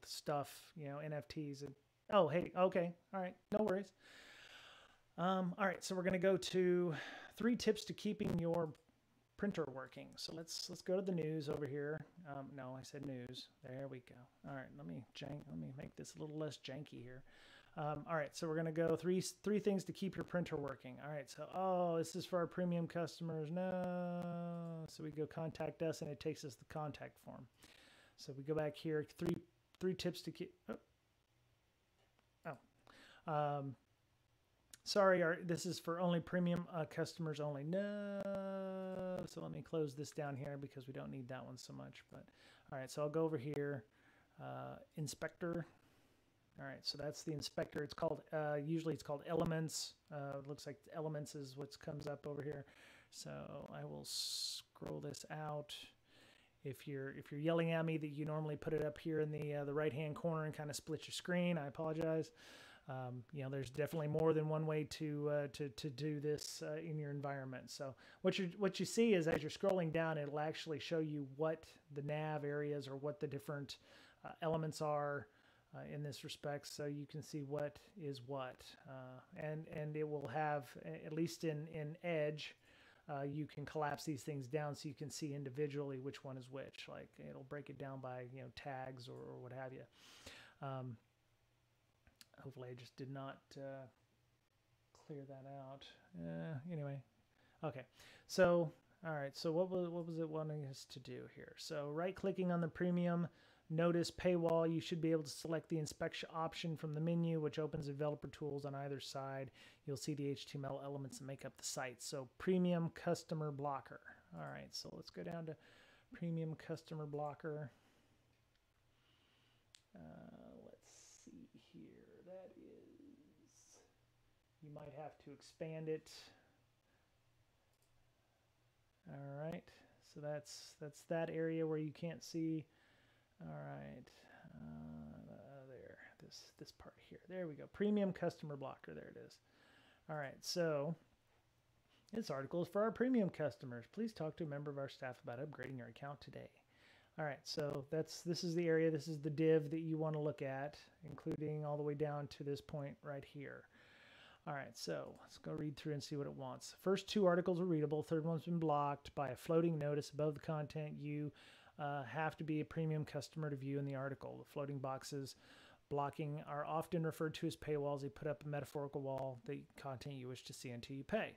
stuff, NFTs. Oh, hey. Okay. All right. No worries. All right. So we're going to go to 3 tips to keeping your printer working. So let's go to the news over here. No, I said news. There we go. All right, let me make this a little less janky here. All right, so we're gonna go three things to keep your printer working. All right, so this is for our premium customers. No, so we go contact us, and it takes us the contact form. So we go back here. Three tips to keep. Sorry, this is for only premium customers only. No, so let me close this down here because we don't need that one so much. But all right, so I'll go over here, inspector. All right, so that's the inspector. It's called usually it's called Elements. It looks like Elements is what comes up over here. So I will scroll this out. If you're yelling at me that you normally put it up here in the right hand corner and kind of split your screen, I apologize. You know, there's definitely more than one way to do this in your environment. So what you see is as you're scrolling down, it'll actually show you what the nav areas or what the different elements are in this respect, so you can see what is what, and it will have, at least in Edge, you can collapse these things down so you can see individually which one is which. Like it'll break it down by tags or what have you. Hopefully I just did not clear that out. Anyway, okay. So all right. So what was it wanting us to do here? So right clicking on the premium. Notice paywall, you should be able to select the inspection option from the menu, which opens developer tools on either side. You'll see the HTML elements that make up the site. So premium customer blocker. All right, so let's go down to premium customer blocker. Let's see here. That is, you might have to expand it. All right, so that's that area where you can't see. All right, there, this part here. There we go. Premium customer blocker. There it is. All right, so this article is for our premium customers. Please talk to a member of our staff about upgrading your account today. All right, so this is the area. This is the div that you want to look at, including all the way down to this point right here. All right, so let's go read through and see what it wants. First two articles are readable. Third one's been blocked by a floating notice above the content. You have to be a premium customer to view in the article. The floating boxes blocking are often referred to as paywalls. They put up a metaphorical wall, the content you wish to see until you pay.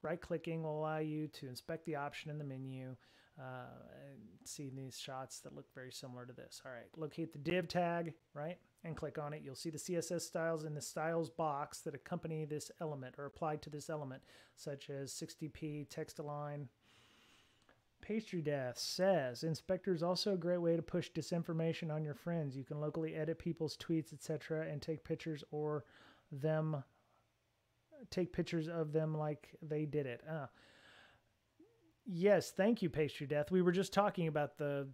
Right-clicking will allow you to inspect the option in the menu and see these shots that look very similar to this. All right, locate the div tag, right, and click on it. You'll see the CSS styles in the styles box that accompany this element or applied to this element, such as 60p, text-align. Pastry Death says, Inspector is also a great way to push disinformation on your friends. You can locally edit people's tweets, etc., and take pictures of them like they did it. Yes, thank you, Pastry Death. We were just talking about the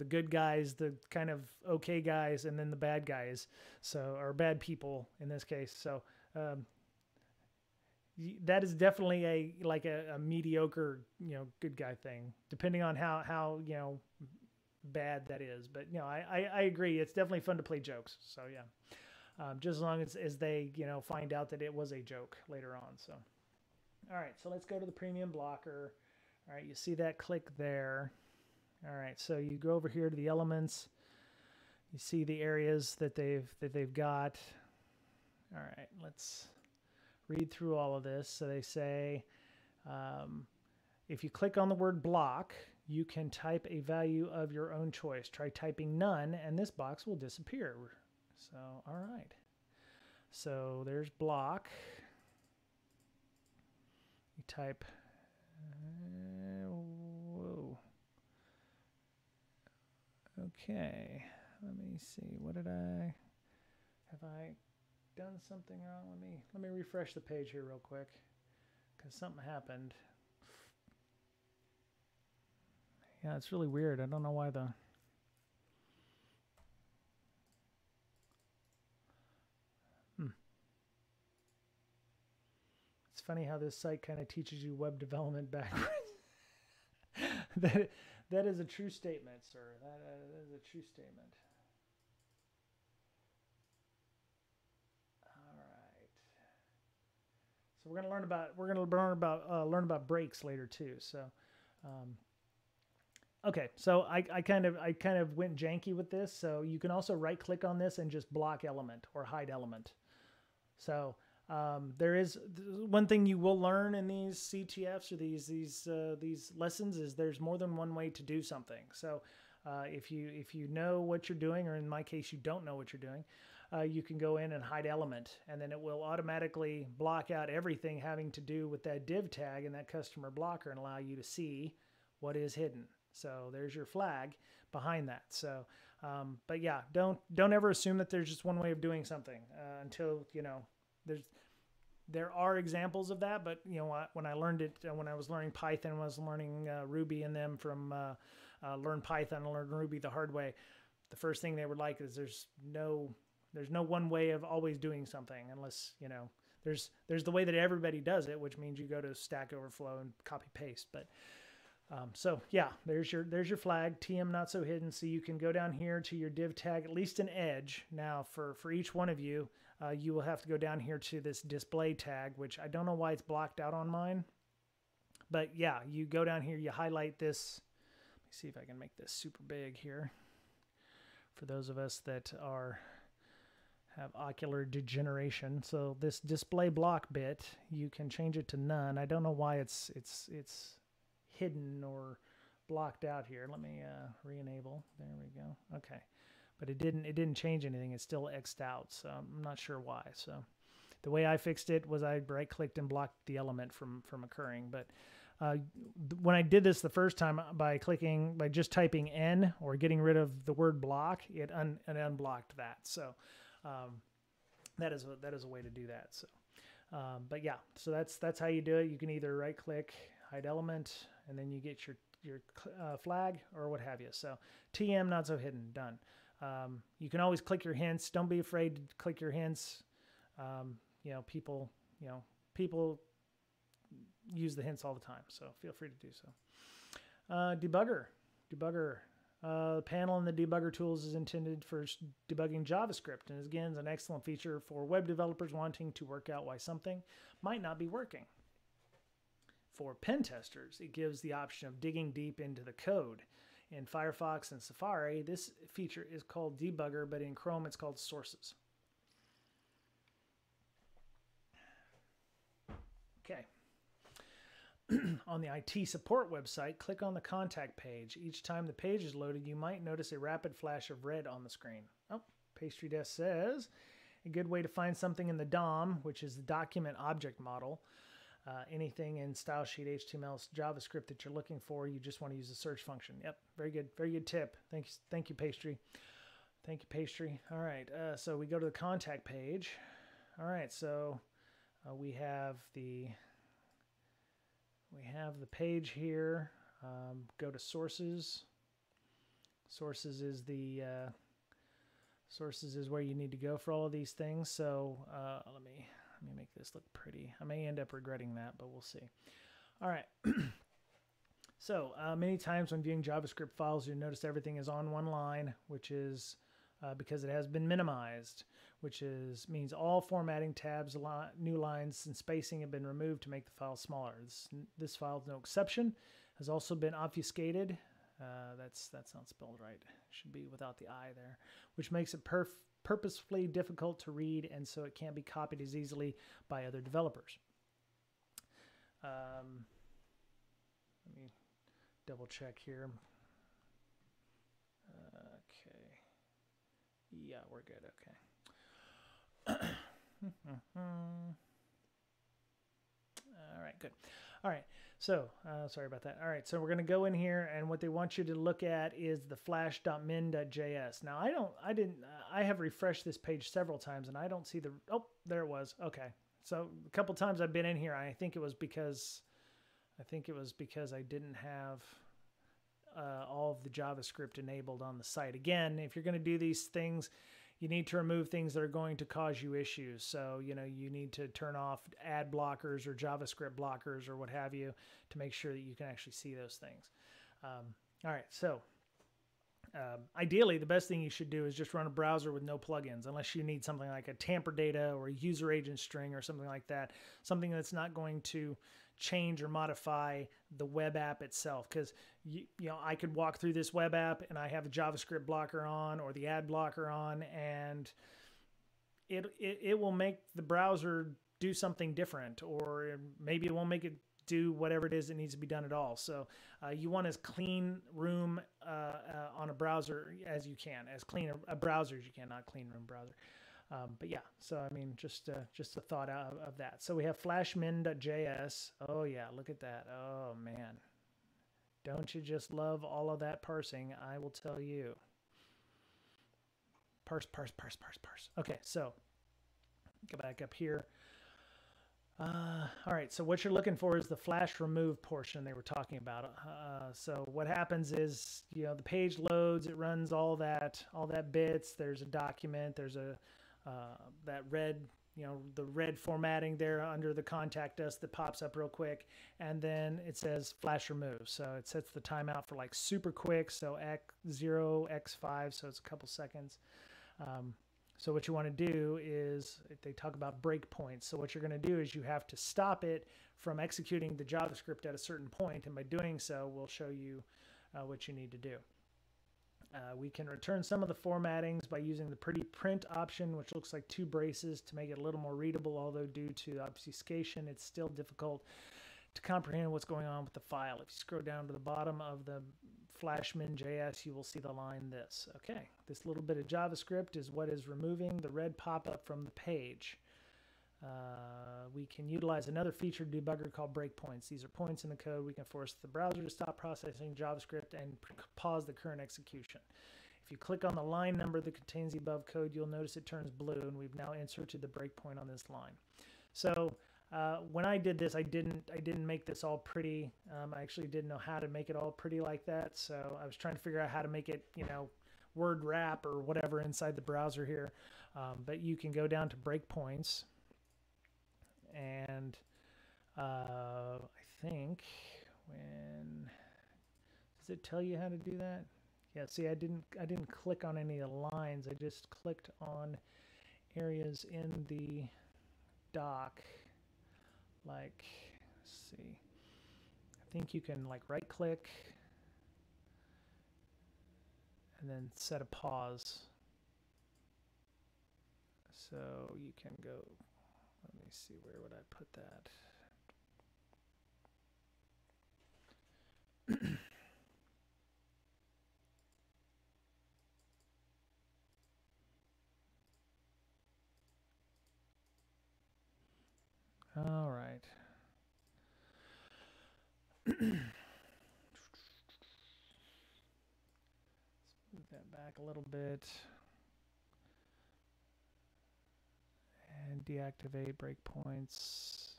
good guys, the kind of okay guys, and then the bad guys, or bad people in this case. So that is definitely a mediocre, good guy thing, depending on how bad that is. But I agree. It's definitely fun to play jokes. So yeah, just as long as they find out that it was a joke later on. So, all right. So let's go to the premium blocker. All right. You see that click there. All right. So you go over here to the elements. You see the areas that they've got. All right. Let's read through all of this. So they say, if you click on the word block, you can type a value of your own choice. Try typing none, and this box will disappear. So, all right. So there's block. You type, whoa. Okay, let me see. Have I done something wrong? Let me refresh the page here real quick, because something happened. Yeah, it's really weird. I don't know why It's funny how this site kind of teaches you web development backwards. That is a true statement, sir. That is a true statement. So we're going to learn about breaks later too. So Okay, so I kind of went janky with this. So you can also right click on this and just block element or hide element. So there is one thing you will learn in these CTFs or these lessons is there's more than one way to do something. So if you know what you're doing, or in my case you don't know what you're doing, you can go in and hide element, and then it will automatically block out everything having to do with that div tag and that customer blocker and allow you to see what is hidden. So there's your flag behind that. So, but yeah, don't ever assume that there's just one way of doing something until, you know, there are examples of that. But, you know, when I learned it, when I was learning Python, when I was learning Ruby and them from Learn Python and Learn Ruby the hard way, the first thing they were like is there's no one way of always doing something unless, you know, there's the way that everybody does it, which means you go to Stack Overflow and copy paste. But so yeah, there's your flag, TM not so hidden. So you can go down here to your div tag, at least an edge. Now for each one of you, you will have to go down here to this display tag, which I don't know why it's blocked out on mine. But yeah, you go down here, you highlight this. Let me see if I can make this super big here. For those of us that have ocular degeneration. So this display block bit, you can change it to none. I don't know why it's hidden or blocked out here. Let me re-enable. There we go. Okay, but it didn't change anything. It's still X'd out, so I'm not sure why. So the way I fixed it was I right clicked and blocked the element from occurring. But when I did this the first time by just typing N or getting rid of the word block, it unblocked that. So that is a way to do that. So but yeah, so that's how you do it. You can either right click, hide element, and then you get your flag or what have you. So TM not so hidden, done. You can always click your hints. Don't be afraid to click your hints. You know, people use the hints all the time, so feel free to do so. Debugger. The panel in the debugger tools is intended for debugging JavaScript, and again is an excellent feature for web developers wanting to work out why something might not be working. For pen testers, it gives the option of digging deep into the code. In Firefox and Safari, this feature is called Debugger, but in Chrome, it's called Sources. Okay. On the IT support website, click on the contact page. Each time the page is loaded, you might notice a rapid flash of red on the screen. Oh, Pastry Desk says, a good way to find something in the DOM, which is the document object model. Anything in style sheet, HTML, JavaScript that you're looking for, you just want to use the search function. Yep, very good tip. Thank you, Pastry. Thank you, Pastry. All right, so we go to the contact page. All right, so we have the page here. Go to sources. Sources is where you need to go for all of these things. So let me make this look pretty. I may end up regretting that, but we'll see. All right. So many times when viewing JavaScript files, you'll notice everything is on one line, which is because it has been minimized, which means all formatting tabs, new lines, and spacing have been removed to make the file smaller. This file is no exception. Has also been obfuscated. That's not spelled right. It should be without the I there, which makes it purposefully difficult to read, and so it can't be copied as easily by other developers. Let me double check here. Okay. Yeah, we're good. Okay. All right, good. All right, so sorry about that. All right, so we're going to go in here, and what they want you to look at is the flash.min.js. Now, I have refreshed this page several times, and I don't see oh, there it was. Okay, so a couple times I've been in here. I think it was because I didn't have all of the JavaScript enabled on the site. Again, if you're going to do these things, you need to remove things that are going to cause you issues. So, you know, you need to turn off ad blockers or JavaScript blockers or what have you to make sure that you can actually see those things. All right, so ideally, the best thing you should do is just run a browser with no plugins, unless you need something like a tamper data or a user agent string or something like that, something that's not going to change or modify the web app itself, because you know, I could walk through this web app and I have a JavaScript blocker on or the ad blocker on, and it will make the browser do something different, or maybe it won't make it do whatever it is that needs to be done at all. So you want as clean room on a browser as you can, as clean a browser as you can, not clean room browser. But yeah, so I mean, just a thought out of that. So we have flashmin.js. Oh yeah, look at that. Oh man, don't you just love all of that parsing? I will tell you. Parse. Okay, so go back up here. All right, so what you're looking for is the flash remove portion they were talking about. So what happens is, you know, the page loads, it runs all that bits. There's a document. There's a that red, you know, the red formatting there under the contact us that pops up real quick, and then it says flash remove. So it sets the timeout for like super quick. So X0, X5, so it's a couple seconds. So what you want to do is, they talk about breakpoints. So what you're going to do is you have to stop it from executing the JavaScript at a certain point, and by doing so, we'll show you what you need to do. We can return some of the formattings by using the pretty print option, which looks like two braces to make it a little more readable, although due to obfuscation, it's still difficult to comprehend what's going on with the file. If you scroll down to the bottom of the flashmin.js, you will see the line this. Okay, this little bit of JavaScript is what is removing the red pop-up from the page. We can utilize another featured debugger called breakpoints. These are points in the code. We can force the browser to stop processing JavaScript and pause the current execution. If you click on the line number that contains the above code, you'll notice it turns blue, and we've now inserted the breakpoint on this line. So when I did this, I didn't make this all pretty. I actually didn't know how to make it all pretty like that. So I was trying to figure out how to make it, you know, word wrap or whatever inside the browser here. But you can go down to breakpoints, and I think does it tell you how to do that? Yeah. See, I didn't click on any of the lines. I just clicked on areas in the doc. Like, let's see, I think you can like right click and then set a pause. So you can go, let me see, where would I put that? All right. Let's move that back a little bit and deactivate breakpoints.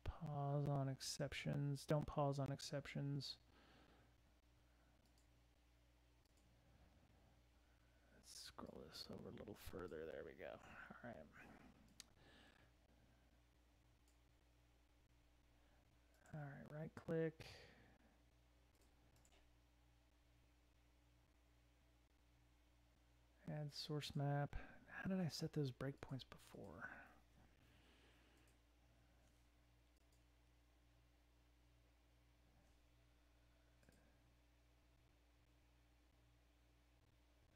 Pause on exceptions. Don't pause on exceptions. Let's scroll this over a little further. There we go. All right. All right, right click. Add source map. How did I set those breakpoints before?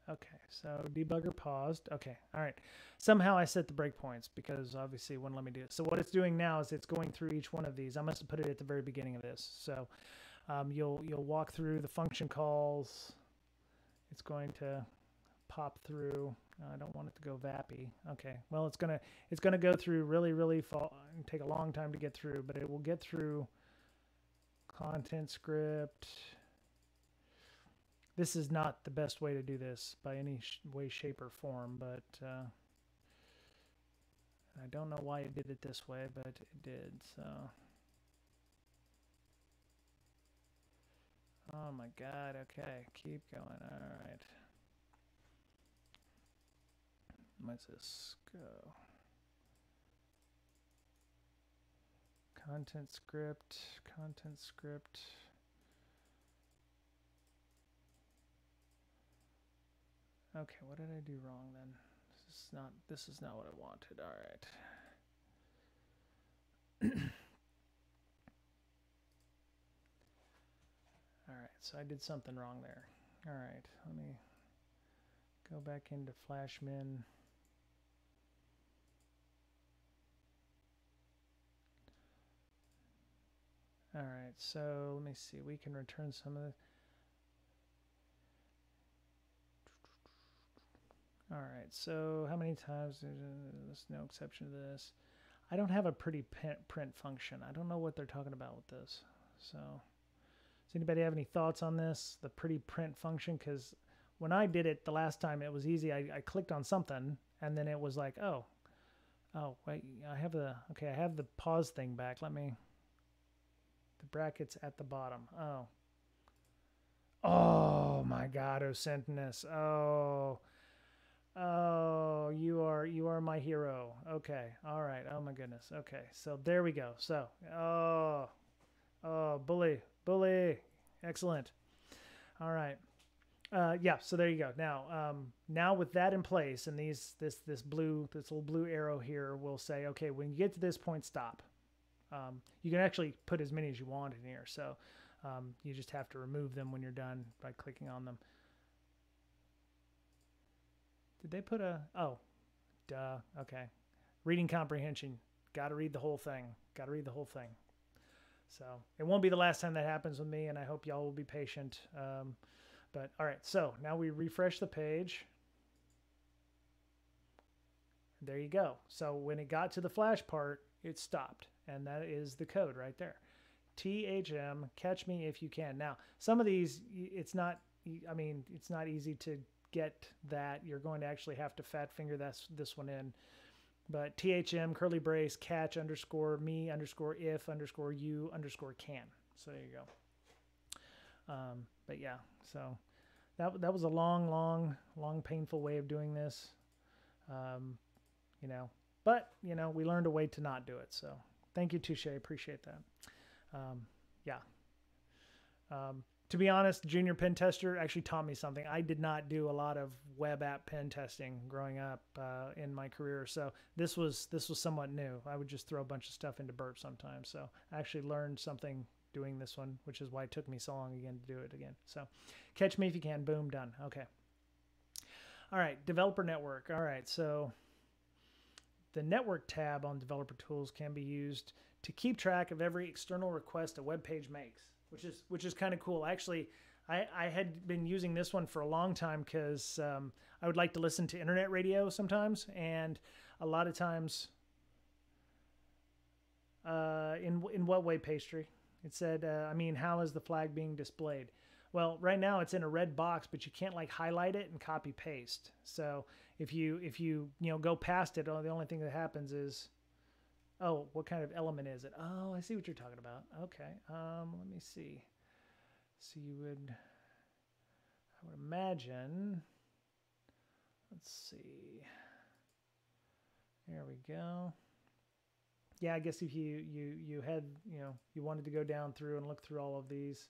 Okay, so debugger paused. Okay, all right. Somehow I set the breakpoints because obviously it wouldn't let me do it. So what it's doing now is it's going through each one of these. I must have put it at the very beginning of this. So you'll walk through the function calls. It's going to pop through. I don't want it to go vappy. Okay, well it's gonna go through really take a long time to get through, but it will get through content script. This is not the best way to do this by any way, shape, or form, but I don't know why it did it this way, but it did. So, oh my God. Okay, keep going. All right. Let's just go. Content script. Okay, what did I do wrong then? This is not what I wanted. All right. so I did something wrong there. All right, let me go back into FlashMin. All right, so let me see. We can return some of the. All right, so how many times? There's no exception to this. I don't have a pretty print function. I don't know what they're talking about with this. So, does anybody have any thoughts on this? The pretty print function? Because when I did it the last time, it was easy. I clicked on something, and then it was like, oh, wait, I have the pause thing back. Let me. The brackets at the bottom. Oh my God, O Sentinus. Oh, you are my hero. Okay, all right. Oh my goodness. Okay, so there we go. So, bully, excellent. All right. Yeah. So there you go. Now with that in place, and this little blue arrow here will say, okay, when you get to this point, stop. You can actually put as many as you want in here. So you just have to remove them when you're done by clicking on them. Did they put a, oh, duh, okay. Reading comprehension, got to read the whole thing, So it won't be the last time that happens with me, and I hope y'all will be patient. But all right, so now we refresh the page. There you go. So when it got to the flash part, it stopped, and that is the code right there. THM, catch me if you can. Now, some of these, it's not easy to get that. You're going to actually have to fat finger this one in. But THM, curly brace, catch underscore me underscore if underscore you underscore can. So there you go. But yeah, so that was a long, painful way of doing this. But we learned a way to not do it. So thank you, Touche. Appreciate that. Yeah. To be honest, junior pen tester actually taught me something. I did not do a lot of web app pen testing growing up in my career, so this was somewhat new. I would just throw a bunch of stuff into Burp sometimes. So I actually learned something doing this one, which is why it took me so long again to do it again. So catch me if you can. Boom, done. Okay. All right, developer network. All right, so the network tab on developer tools can be used to keep track of every external request a web page makes. Which is kind of cool. Actually, I had been using this one for a long time because I would like to listen to internet radio sometimes, and a lot of times, in what way, Pastry? It said, how is the flag being displayed? Well, right now it's in a red box, but you can't like highlight it and copy paste. So if you go past it, the only thing that happens is, oh, what kind of element is it? Oh, I see what you're talking about. Okay. Let me see. So I would imagine, let's see. There we go. Yeah, I guess if you had, you wanted to go down through and look through all of these.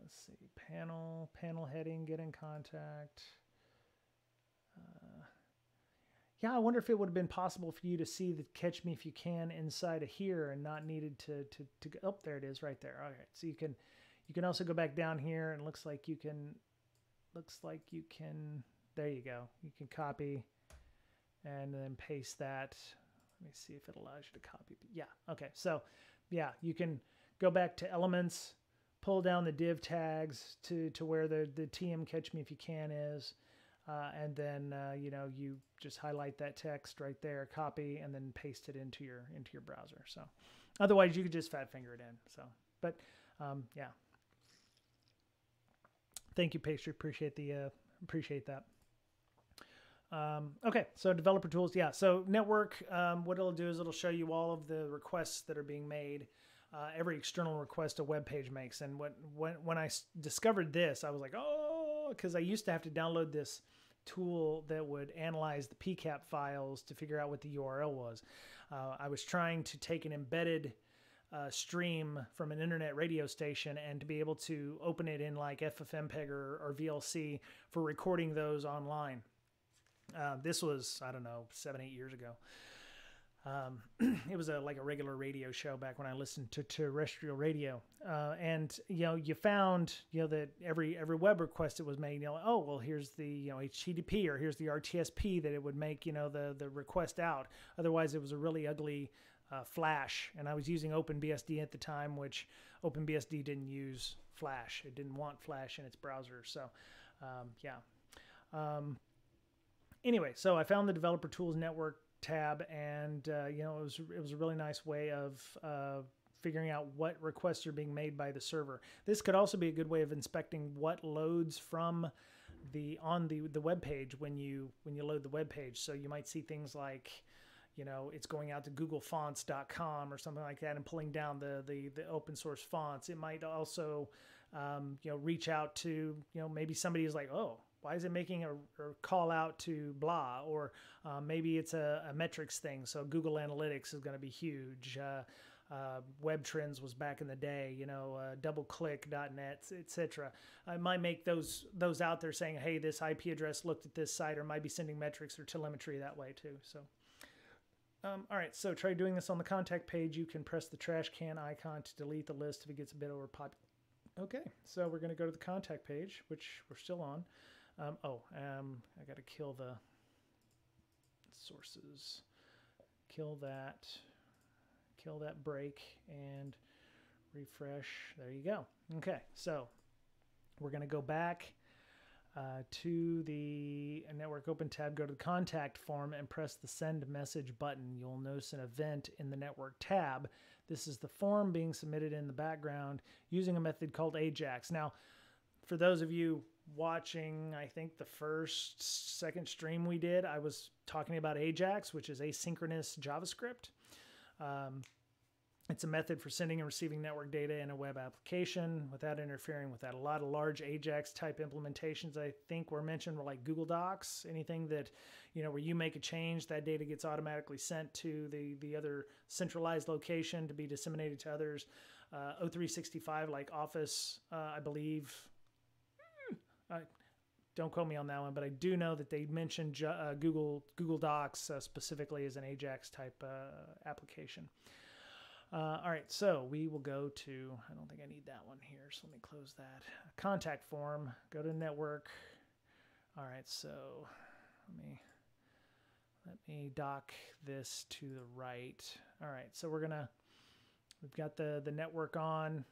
Let's see. Panel heading, get in contact. Yeah, I wonder if it would have been possible for you to see the catch me if you can inside of here and not needed to go. Oh, there it is right there. All right. So you can also go back down here, and looks like you can, there you go. You can copy and then paste that. Let me see if it allows you to copy. Yeah. Okay. So yeah, you can go back to elements, pull down the div tags to where the TM catch me if you can is. And then you just highlight that text right there, copy, and then paste it into your browser. So otherwise you could just fat finger it in. So, but yeah. Thank you, Pastry. Appreciate that. Okay, so developer tools. Yeah, so network. What it'll do is it'll show you all of the requests that are being made. Every external request a web page makes. And when I discovered this, I was like, oh, because I used to have to download this tool that would analyze the PCAP files to figure out what the URL was. I was trying to take an embedded stream from an internet radio station and to be able to open it in like FFmpeg or VLC for recording those online. This was, I don't know, 7-8 years ago. It was like a regular radio show back when I listened to terrestrial radio. And, you found, that every web request that was made, oh, well, here's the, HTTP, or here's the RTSP that it would make, the request out. Otherwise, it was a really ugly Flash. And I was using OpenBSD at the time, which OpenBSD didn't use Flash. It didn't want Flash in its browser. So, yeah. Anyway, so I found the Developer Tools Network tab, and it was a really nice way of figuring out what requests are being made by the server. This could also be a good way of inspecting what loads from the web page when you load the web page. So you might see things like, it's going out to googlefonts.com or something like that and pulling down the open source fonts. It might also reach out to, maybe somebody is like, oh, why is it making a call out to blah? Or maybe it's a metrics thing. So Google Analytics is going to be huge. Web Trends was back in the day, DoubleClick.net, etc. I might make those out there saying, hey, this IP address looked at this site, or might be sending metrics or telemetry that way too. So, all right, so try doing this on the contact page. You can press the trash can icon to delete the list if it gets a bit overpopulated. Okay, so we're going to go to the contact page, which we're still on. I got to kill the sources, kill that break, and refresh. There you go. Okay, so we're going to go back to the Network Open tab, go to the contact form, and press the send message button. You'll notice an event in the Network tab. This is the form being submitted in the background using a method called AJAX. Now, for those of you watching, I think the second stream we did, I was talking about AJAX, which is asynchronous JavaScript. It's a method for sending and receiving network data in a web application without interfering with that. A lot of large AJAX type implementations I think were mentioned were like Google Docs, anything that, where you make a change, that data gets automatically sent to the other centralized location to be disseminated to others. O365, like Office, I believe. Don't quote me on that one, but I do know that they mentioned Google Docs specifically as an AJAX type application. All right, so we will go to, I don't think I need that one here, so let me close that. Contact form, go to network. All right, so let me dock this to the right. All right, so we've got the network on.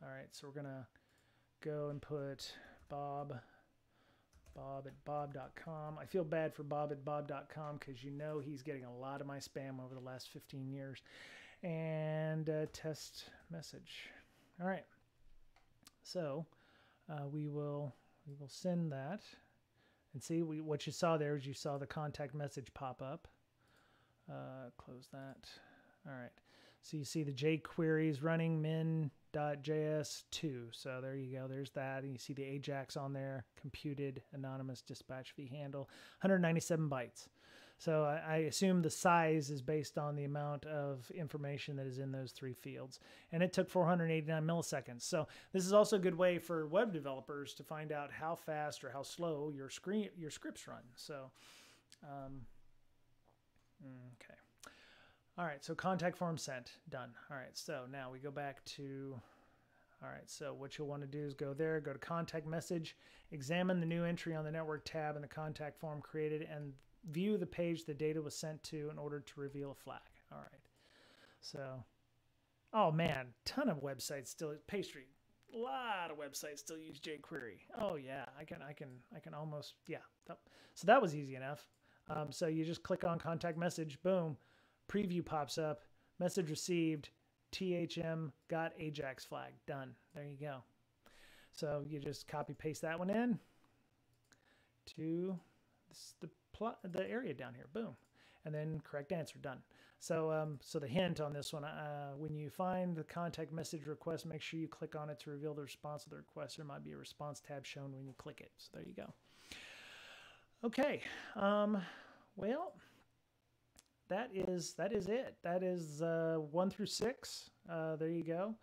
All right, so we're gonna go and put Bob at bob.com. I feel bad for Bob at bob.com because he's getting a lot of my spam over the last 15 years. And test message. All right. So we will send that, and see what you saw there is you saw the contact message pop up. Close that. All right. So you see the jQuery's running min.js2. So there you go. There's that. And you see the AJAX on there. Computed anonymous dispatch fee handle. 197 bytes. So I assume the size is based on the amount of information that is in those three fields. And it took 489 milliseconds. So this is also a good way for web developers to find out how fast or how slow your scripts run. So, okay. All right, so contact form sent, done. All right, so now we go back to, all right, so what you'll want to do is go there, go to contact message, examine the new entry on the network tab in the contact form created, and view the page the data was sent to in order to reveal a flag. All right, so, oh man, ton of websites still, Pastry, a lot of websites still use jQuery. Oh yeah, I can almost, yeah. So that was easy enough. So you just click on contact message, boom, preview pops up, message received, THM got AJAX flag, done. There you go. So you just copy paste that one in to the area down here, boom, and then correct answer, done. So so the hint on this one, when you find the contact message request, make sure you click on it to reveal the response of the request. There might be a response tab shown when you click it. So there you go. Okay, well, that is it. That is 1 through 6. There you go.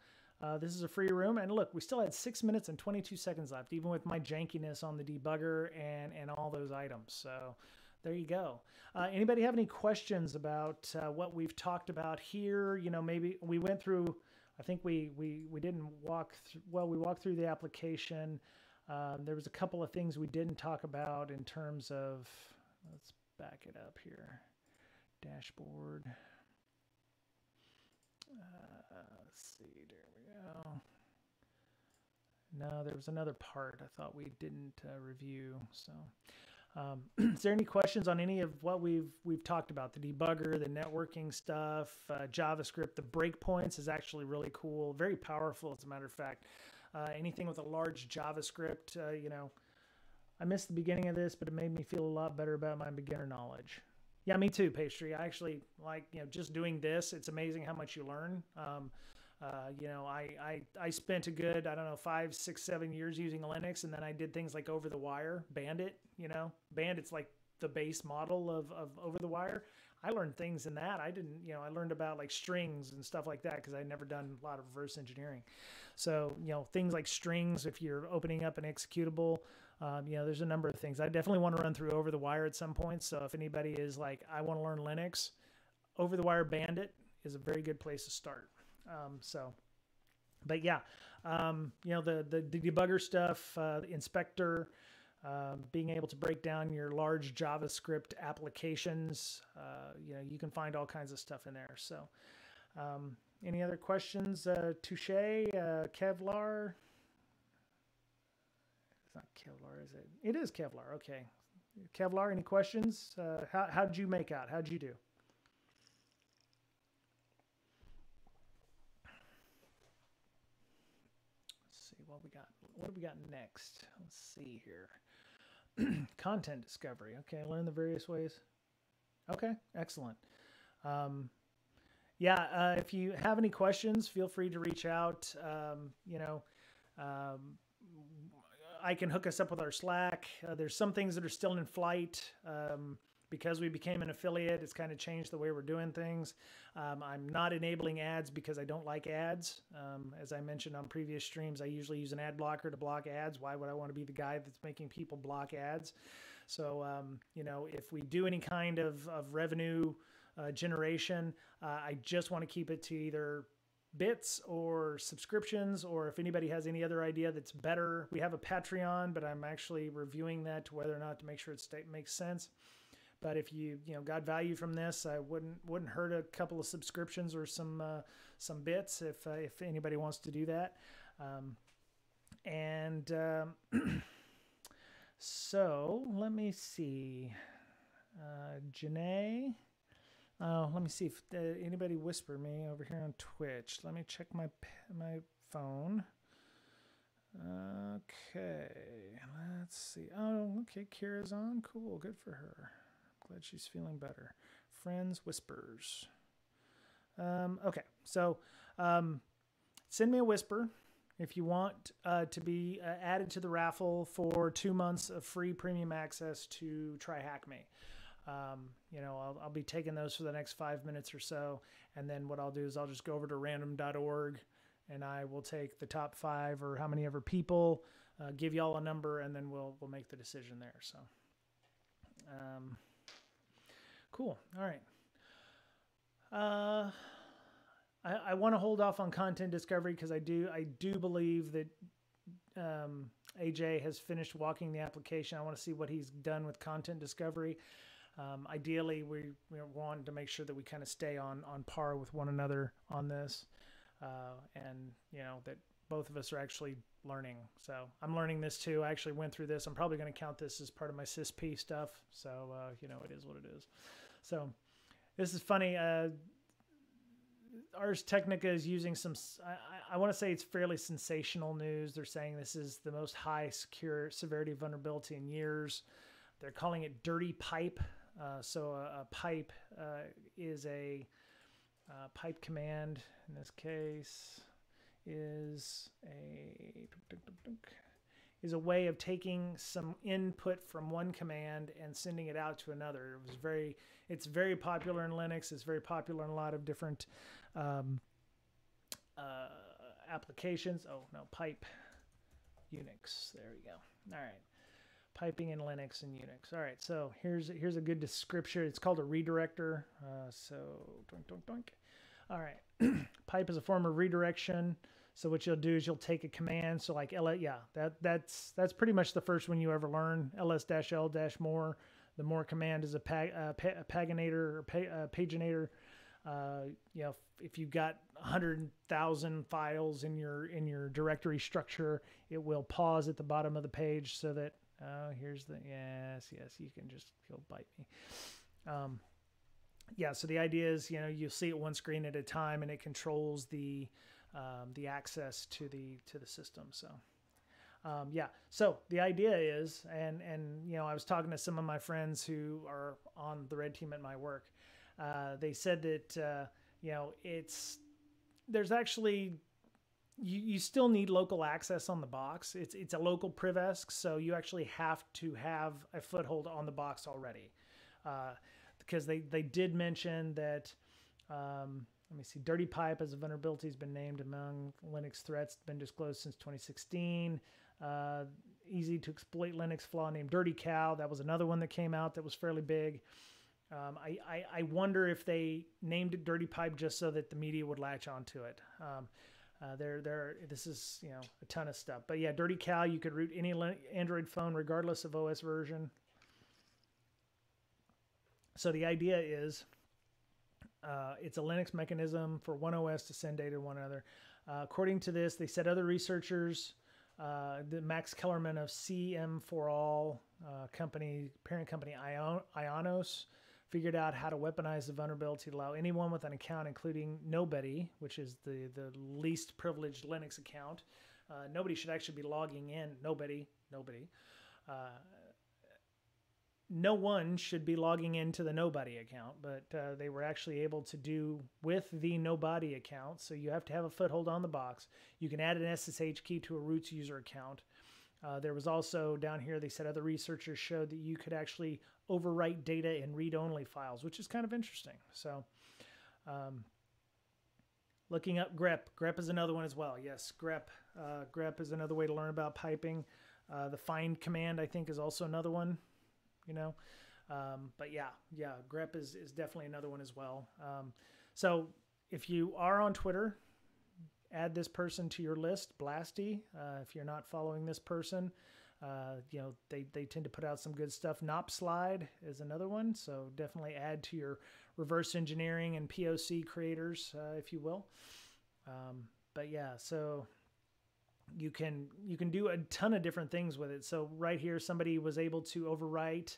This is a free room, and look, we still had 6 minutes and 22 seconds left, even with my jankiness on the debugger and all those items. So There you go. Anybody have any questions about what we've talked about here? You know, maybe we went through, I think we didn't walk through, well, we walked through the application. There was a couple of things we didn't talk about in terms of, let's back it up here. Dashboard. Let's see, there we go. No, there was another part I thought we didn't review. So, is there any questions on any of what we've talked about? The debugger, the networking stuff, JavaScript, the breakpoints is actually really cool, very powerful, as a matter of fact. Anything with a large JavaScript, you know, I missed the beginning of this, but it made me feel a lot better about my beginner knowledge. Yeah, me too, Pastry. I actually like, you know, just doing this. It's amazing how much you learn. You know, I spent a good, I don't know, 5, 6, 7 years using Linux, and then I did things like over the wire, Bandit, you know, Bandit's like the base model of over the wire. I learned things in that. I didn't, you know, I learned about like strings and stuff like that because I'd never done a lot of reverse engineering. So, you know, things like strings, if you're opening up an executable, you know, there's a number of things. I definitely want to run through over the wire at some point. So if anybody is like, I want to learn Linux, over the wire Bandit is a very good place to start. But yeah, you know, the debugger stuff, the inspector, being able to break down your large JavaScript applications, you know, you can find all kinds of stuff in there. So, any other questions? Touche, Kevlar. It's not Kevlar, is it? It is Kevlar. Okay. Kevlar, any questions? How did you make out? How'd you do? What we got? What do we got next? Let's see here. Content discovery. Okay, learn the various ways. Okay, excellent. Yeah, if you have any questions, feel free to reach out. You know, I can hook us up with our Slack. There's some things that are still in flight. Because we became an affiliate, it's kind of changed the way we're doing things. I'm not enabling ads because I don't like ads. As I mentioned on previous streams, I usually use an ad blocker to block ads. Why would I want to be the guy that's making people block ads? So, you know, if we do any kind of revenue generation, I just want to keep it to either bits or subscriptions, or if anybody has any other idea that's better. We have a Patreon, but I'm actually reviewing that to whether or not to make sure it makes sense. But if you got value from this, I wouldn't hurt a couple of subscriptions or some bits if anybody wants to do that. So let me see, Janae. Let me see if anybody whisper me over here on Twitch. Let me check my phone. Okay, let's see. Oh, okay, Kira's on. Cool, good for her. Glad she's feeling better. Friends whispers. Okay, so send me a whisper if you want to be added to the raffle for 2 months of free premium access to TryHackMe. You know, I'll be taking those for the next 5 minutes or so, and then what I'll do is I'll just go over to random.org and I will take the top 5 or how many ever people, give y'all a number, and then we'll make the decision there. So. Cool. All right. I want to hold off on content discovery because I do believe that AJ has finished walking the application. I want to see what he's done with content discovery. Ideally, we want to make sure that we kind of stay on par with one another on this, and you know that both of us are actually learning. So I'm learning this too. I actually went through this. I'm probably going to count this as part of my SysP stuff. So you know, it is what it is. So this is funny. Ars Technica is using some, I want to say it's fairly sensational news. They're saying this is the most high severity of vulnerability in years. They're calling it dirty pipe. So a pipe is a pipe command. In this case is a way of taking some input from one command and sending it out to another. It's very popular in Linux. It's very popular in a lot of different applications. Oh no, pipe Unix. There we go. All right. Piping in Linux and Unix. All right, so here's a good description. It's called a redirector. So doink, doink, doink. All right, pipe is a form of redirection. So what you'll do is you'll take a command. So like that's pretty much the first one you ever learn. ls-l-more. The more command is a paginator or paginator. You know, if you've got 100,000 files in your directory structure, it will pause at the bottom of the page so that here's the yes, you can just go bite me. Yeah, so the idea is, you know, you'll see it one screen at a time, and it controls the access to the system. So yeah, so the idea is, and you know, I was talking to some of my friends who are on the red team at my work. They said that you know, there's actually you still need local access on the box. It's a local privesc, so you actually have to have a foothold on the box already, because they did mention that. Let me see. Dirty Pipe as a vulnerability has been named among Linux threats been disclosed since 2016. Easy to exploit Linux flaw named Dirty Cow. That was another one that came out that was fairly big. I wonder if they named it Dirty Pipe just so that the media would latch onto it. This is, you know, a ton of stuff. But yeah, Dirty Cow, you could root any Android phone regardless of OS version. So the idea is, it's a Linux mechanism for one OS to send data to one another. According to this, they said other researchers, the Max Kellerman of CM4All parent company Ionos, figured out how to weaponize the vulnerability to allow anyone with an account, including nobody, which is the least privileged Linux account. Nobody should actually be logging in. Nobody. No one should be logging into the nobody account, but they were actually able to do with the nobody account. So you have to have a foothold on the box. You can add an SSH key to a root user account. There was also down here, they said other researchers showed that you could actually overwrite data in read-only files, which is kind of interesting. So looking up grep. Grep is another one as well. Yes, grep. Grep is another way to learn about piping. The find command, I think, is also another one. You know, but yeah, grep is definitely another one as well. So if you are on Twitter, add this person to your list, Blasty. If you're not following this person, you know, they tend to put out some good stuff. Nopslide is another one. So definitely add to your reverse engineering and POC creators, if you will. But yeah, so you can do a ton of different things with it. So right here, somebody was able to overwrite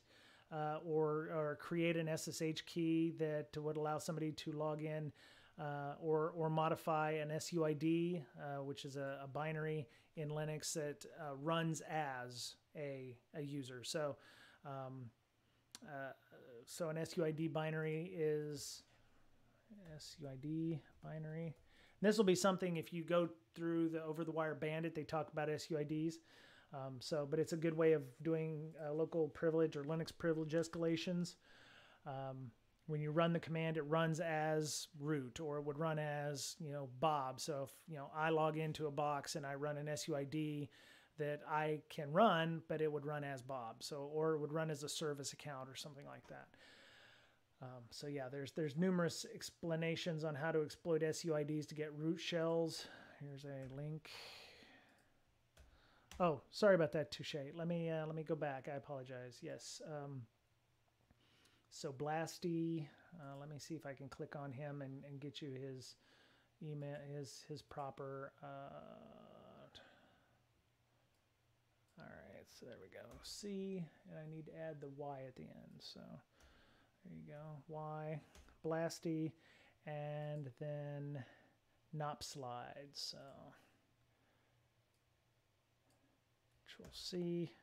or create an SSH key that would allow somebody to log in or modify an SUID, which is a binary in Linux that runs as a user. So so an SUID binary is SUID binary. This will be something, if you go through the over-the-wire bandit, they talk about SUIDs. But it's a good way of doing local privilege or Linux privilege escalations. When you run the command, it runs as root, or it would run as, you know, Bob. So if, you know, I log into a box and I run an SUID that I can run, but it would run as Bob. So, or it would run as a service account or something like that. So yeah, there's numerous explanations on how to exploit SUIDs to get root shells. Here's a link. Oh, sorry about that, Touche. Let me go back. I apologize. Yes. So Blasty, let me see if I can click on him and get you his email, his proper. All right, so there we go. C, and I need to add the Y at the end. So there you go. Y, Blasty, and then Nopslide. So Control C,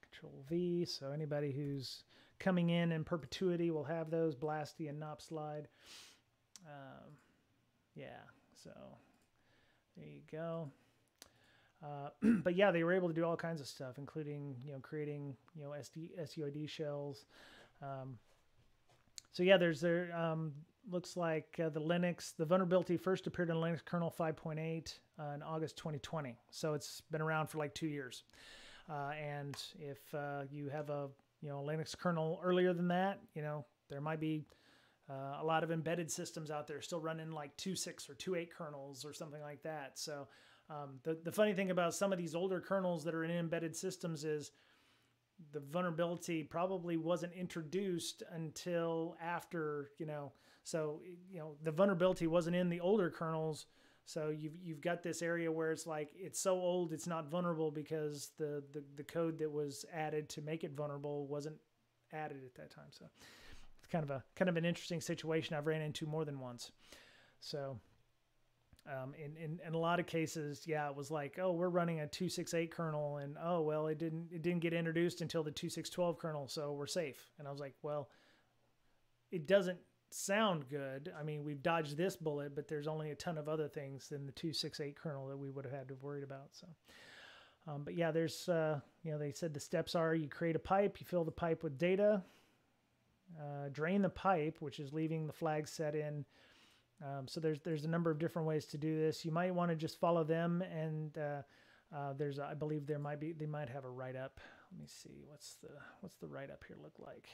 Control V. So anybody who's coming in perpetuity will have those, Blasty and Nopslide. Yeah, so there you go. But yeah, they were able to do all kinds of stuff, including, you know, creating, you know, SUID shells. So yeah, looks like the vulnerability first appeared in Linux kernel 5.8 in August 2020. So it's been around for like 2 years. And if you have a Linux kernel earlier than that, there might be a lot of embedded systems out there still running like 2.6 or 2.8 kernels or something like that. So the funny thing about some of these older kernels that are in embedded systems is the vulnerability probably wasn't introduced until after, so, the vulnerability wasn't in the older kernels. So you've got this area where it's like, it's so old, it's not vulnerable because the code that was added to make it vulnerable wasn't added at that time. So it's kind of an interesting situation I've ran into more than once. So in a lot of cases, yeah, it was like, oh, we're running a 2.6.8 kernel, and oh, well, it didn't get introduced until the 2.6.12 kernel, so we're safe. And I was like, well, it doesn't sound good. I mean, we've dodged this bullet, but there's only a ton of other things than the 2.6.8 kernel that we would have had to worry about. So, but yeah, there's, they said the steps are: you create a pipe, you fill the pipe with data, drain the pipe, which is leaving the flag set in. So there's a number of different ways to do this. You might want to just follow them, and I believe they might have a write-up. Let me see, what's the write-up here look like?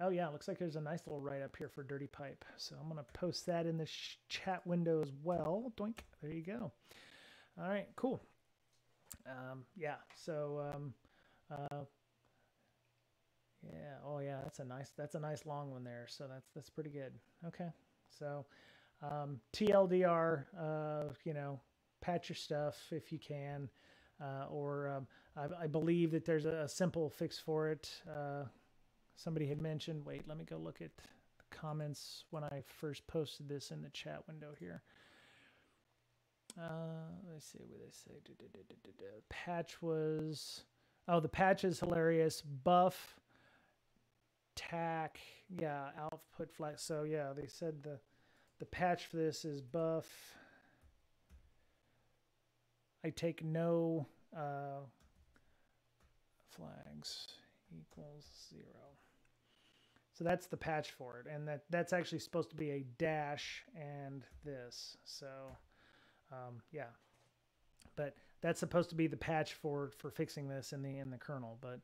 Oh yeah, it looks like there's a nice little write-up here for Dirty Pipe. So I'm gonna post that in the chat window as well. Doink, there you go. All right, cool. Yeah, so yeah, oh yeah, that's a nice long one there. So that's pretty good. Okay, so TLDR, patch your stuff if you can, or I believe that there's a simple fix for it. Somebody had mentioned. Wait, let me go look at the comments when I first posted this in the chat window here. Let's see what they say. Patch was, oh, the patch is hilarious. Buff. Tack, yeah, output flag. So yeah, they said the patch for this is buff. I take no flags equals 0. So that's the patch for it, and that's actually supposed to be a dash and this. So yeah, but that's supposed to be the patch for fixing this in the kernel. But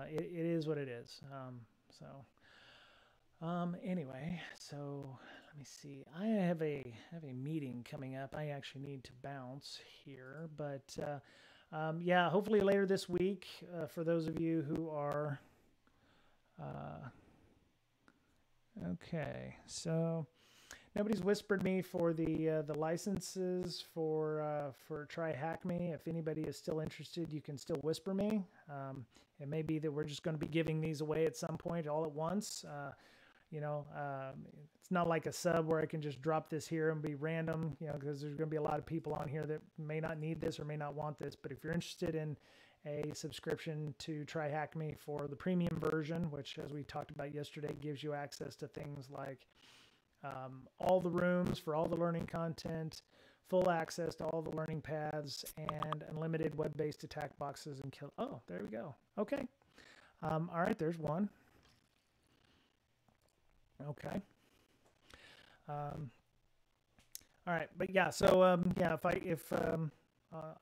it is what it is. Anyway, so let me see. I have a meeting coming up. I actually need to bounce here, but yeah, hopefully later this week, for those of you who are okay. So nobody's whispered me for the licenses for TryHackMe. If anybody is still interested, you can still whisper me. It may be that we're just going to be giving these away at some point all at once. It's not like a sub where I can just drop this here and be random, because there's going to be a lot of people on here that may not need this or may not want this. But if you're interested in a subscription to TryHackMe for the premium version, which, as we talked about yesterday, gives you access to things like all the rooms for all the learning content, full access to all the learning paths, and unlimited web-based attack boxes and kill. Oh, there we go. Okay. All right, there's one. Okay. All right, but yeah, so yeah,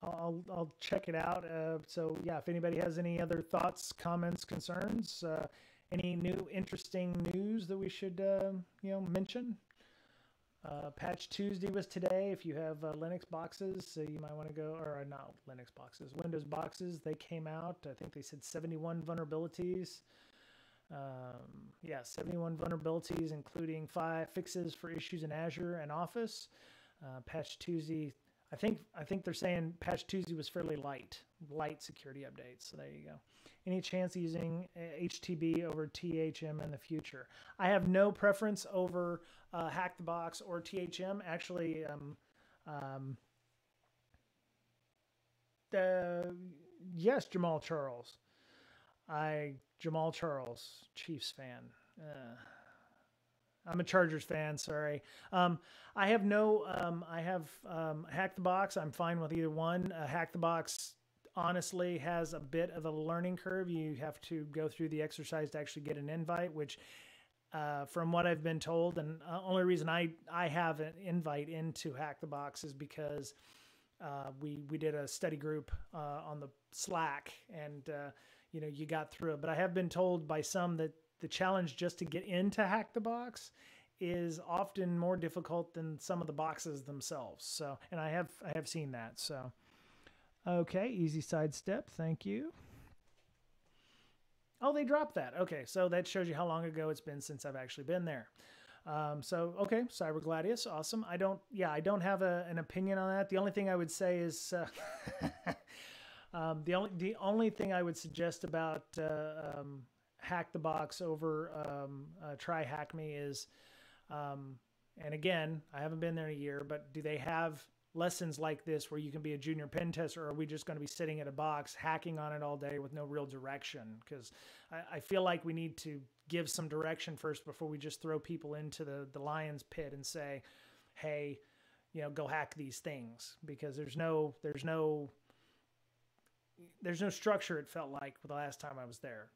I'll check it out. So yeah, if anybody has any other thoughts, comments, concerns, any new interesting news that we should mention. Patch Tuesday was today. If you have Linux boxes, so you might want to go, or not Linux boxes, Windows boxes. They came out. I think they said 71 vulnerabilities. Yeah, 71 vulnerabilities, including 5 fixes for issues in Azure and Office. Patch Tuesday, I think they're saying Patch Tuesday was fairly light security updates. So there you go. Any chance of using HTB over THM in the future? I have no preference over Hack the Box or THM. Actually, yes, Jamal Charles. Jamal Charles, Chiefs fan. I'm a Chargers fan. Sorry. I have Hack the Box. I'm fine with either one. Hack the Box honestly has a bit of a learning curve. You have to go through the exercise to actually get an invite, which from what I've been told, and only reason I have an invite into Hack the Box is because we did a study group on the Slack, and you got through it. But I have been told by some that the challenge just to get into Hack the Box is often more difficult than some of the boxes themselves. So, and I have seen that. So, okay, easy sidestep. Thank you. Oh, they dropped that. Okay, so that shows you how long ago it's been since I've actually been there. So, okay, Cyber Gladius, awesome. I don't have an opinion on that. The only thing I would say is the only thing I would suggest about Hack the Box over TryHackMe is, and again, I haven't been there in a year, but do they have lessons like this where you can be a junior pen tester, or are we just going to be sitting at a box hacking on it all day with no real direction? Because I feel like we need to give some direction first before we just throw people into the lion's pit and say, hey, go hack these things, because there's no structure, it felt like, the last time I was there.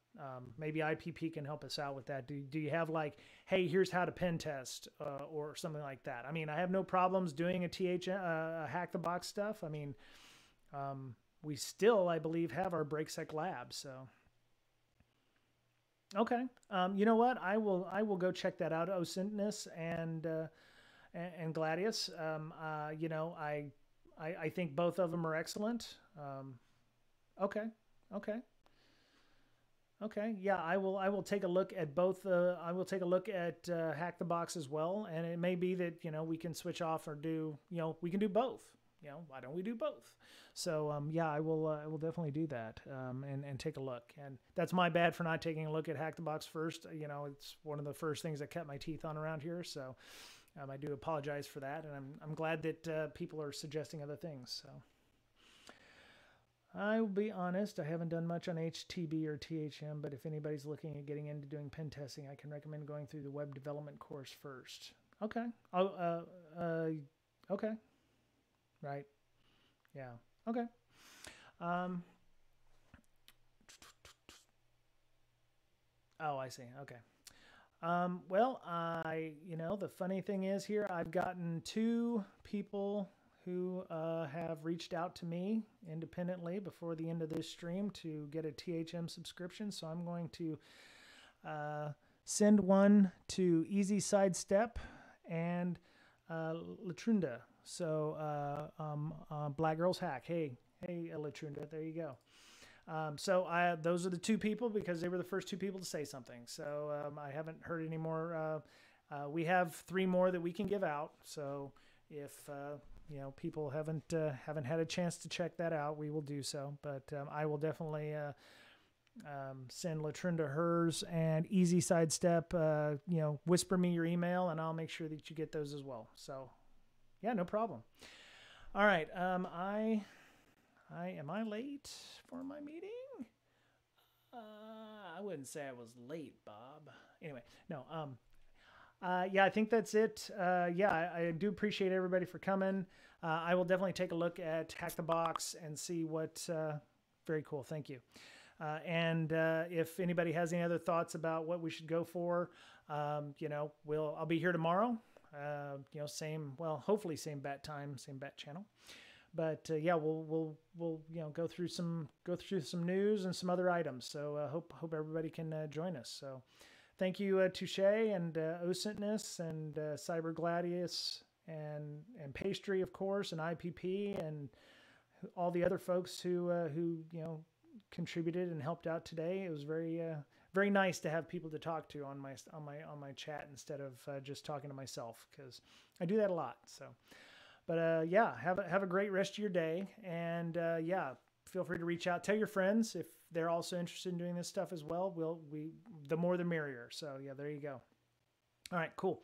Maybe IPP can help us out with that. Do you have like, hey, here's how to pen test or something like that? I mean, I have no problems doing a Hack the Box stuff. I mean, we still, I believe, have our BreakSec lab. So, okay. You know what? I will go check that out. Osintness and Gladius. I think both of them are excellent. Okay. Yeah, I will take a look at both. I will take a look at Hack the Box as well, and it may be that we can switch off or do we can do both. Why don't we do both? So yeah, I will definitely do that and take a look. And that's my bad for not taking a look at Hack the Box first. It's one of the first things I cut my teeth on around here. So I do apologize for that, and I'm glad that people are suggesting other things. So. I will be honest, I haven't done much on HTB or THM, but if anybody's looking at getting into doing pen testing, I can recommend going through the web development course first. Okay. Okay. Right. Yeah. Okay. Oh, I see. Okay. Well, the funny thing is here, I've gotten 2 people who have reached out to me independently before the end of this stream to get a THM subscription. So I'm going to send one to Easy Sidestep and Latrunda. So Black Girls Hack. Hey, Latrunda, there you go. So those are the 2 people because they were the first 2 people to say something. So I haven't heard any more. We have 3 more that we can give out. So if people haven't had a chance to check that out, we will do so. But I will definitely send Latrunda hers, and Easy Sidestep. Whisper me your email, and I'll make sure that you get those as well. So, yeah, no problem. All right, am I late for my meeting? I wouldn't say I was late, Bob. Anyway, no. Yeah, I think that's it. Yeah, I do appreciate everybody for coming. I will definitely take a look at Hack the Box and see what. Very cool. Thank you. And if anybody has any other thoughts about what we should go for, I'll be here tomorrow. Hopefully same bat time, same bat channel. But yeah, we'll go through some news and some other items. So hope everybody can join us. So. Thank you, Touche and Osintness and Cyber Gladius and Pastry, of course, and IPP and all the other folks who contributed and helped out today. It was very nice to have people to talk to on my chat instead of just talking to myself, because I do that a lot. So, but yeah, have a great rest of your day, and yeah, feel free to reach out. Tell your friends if they're also interested in doing this stuff as well. The more the merrier. So yeah, there you go. All right, cool.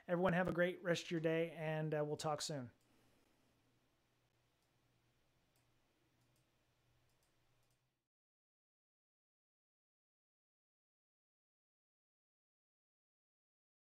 Everyone have a great rest of your day, and we'll talk soon.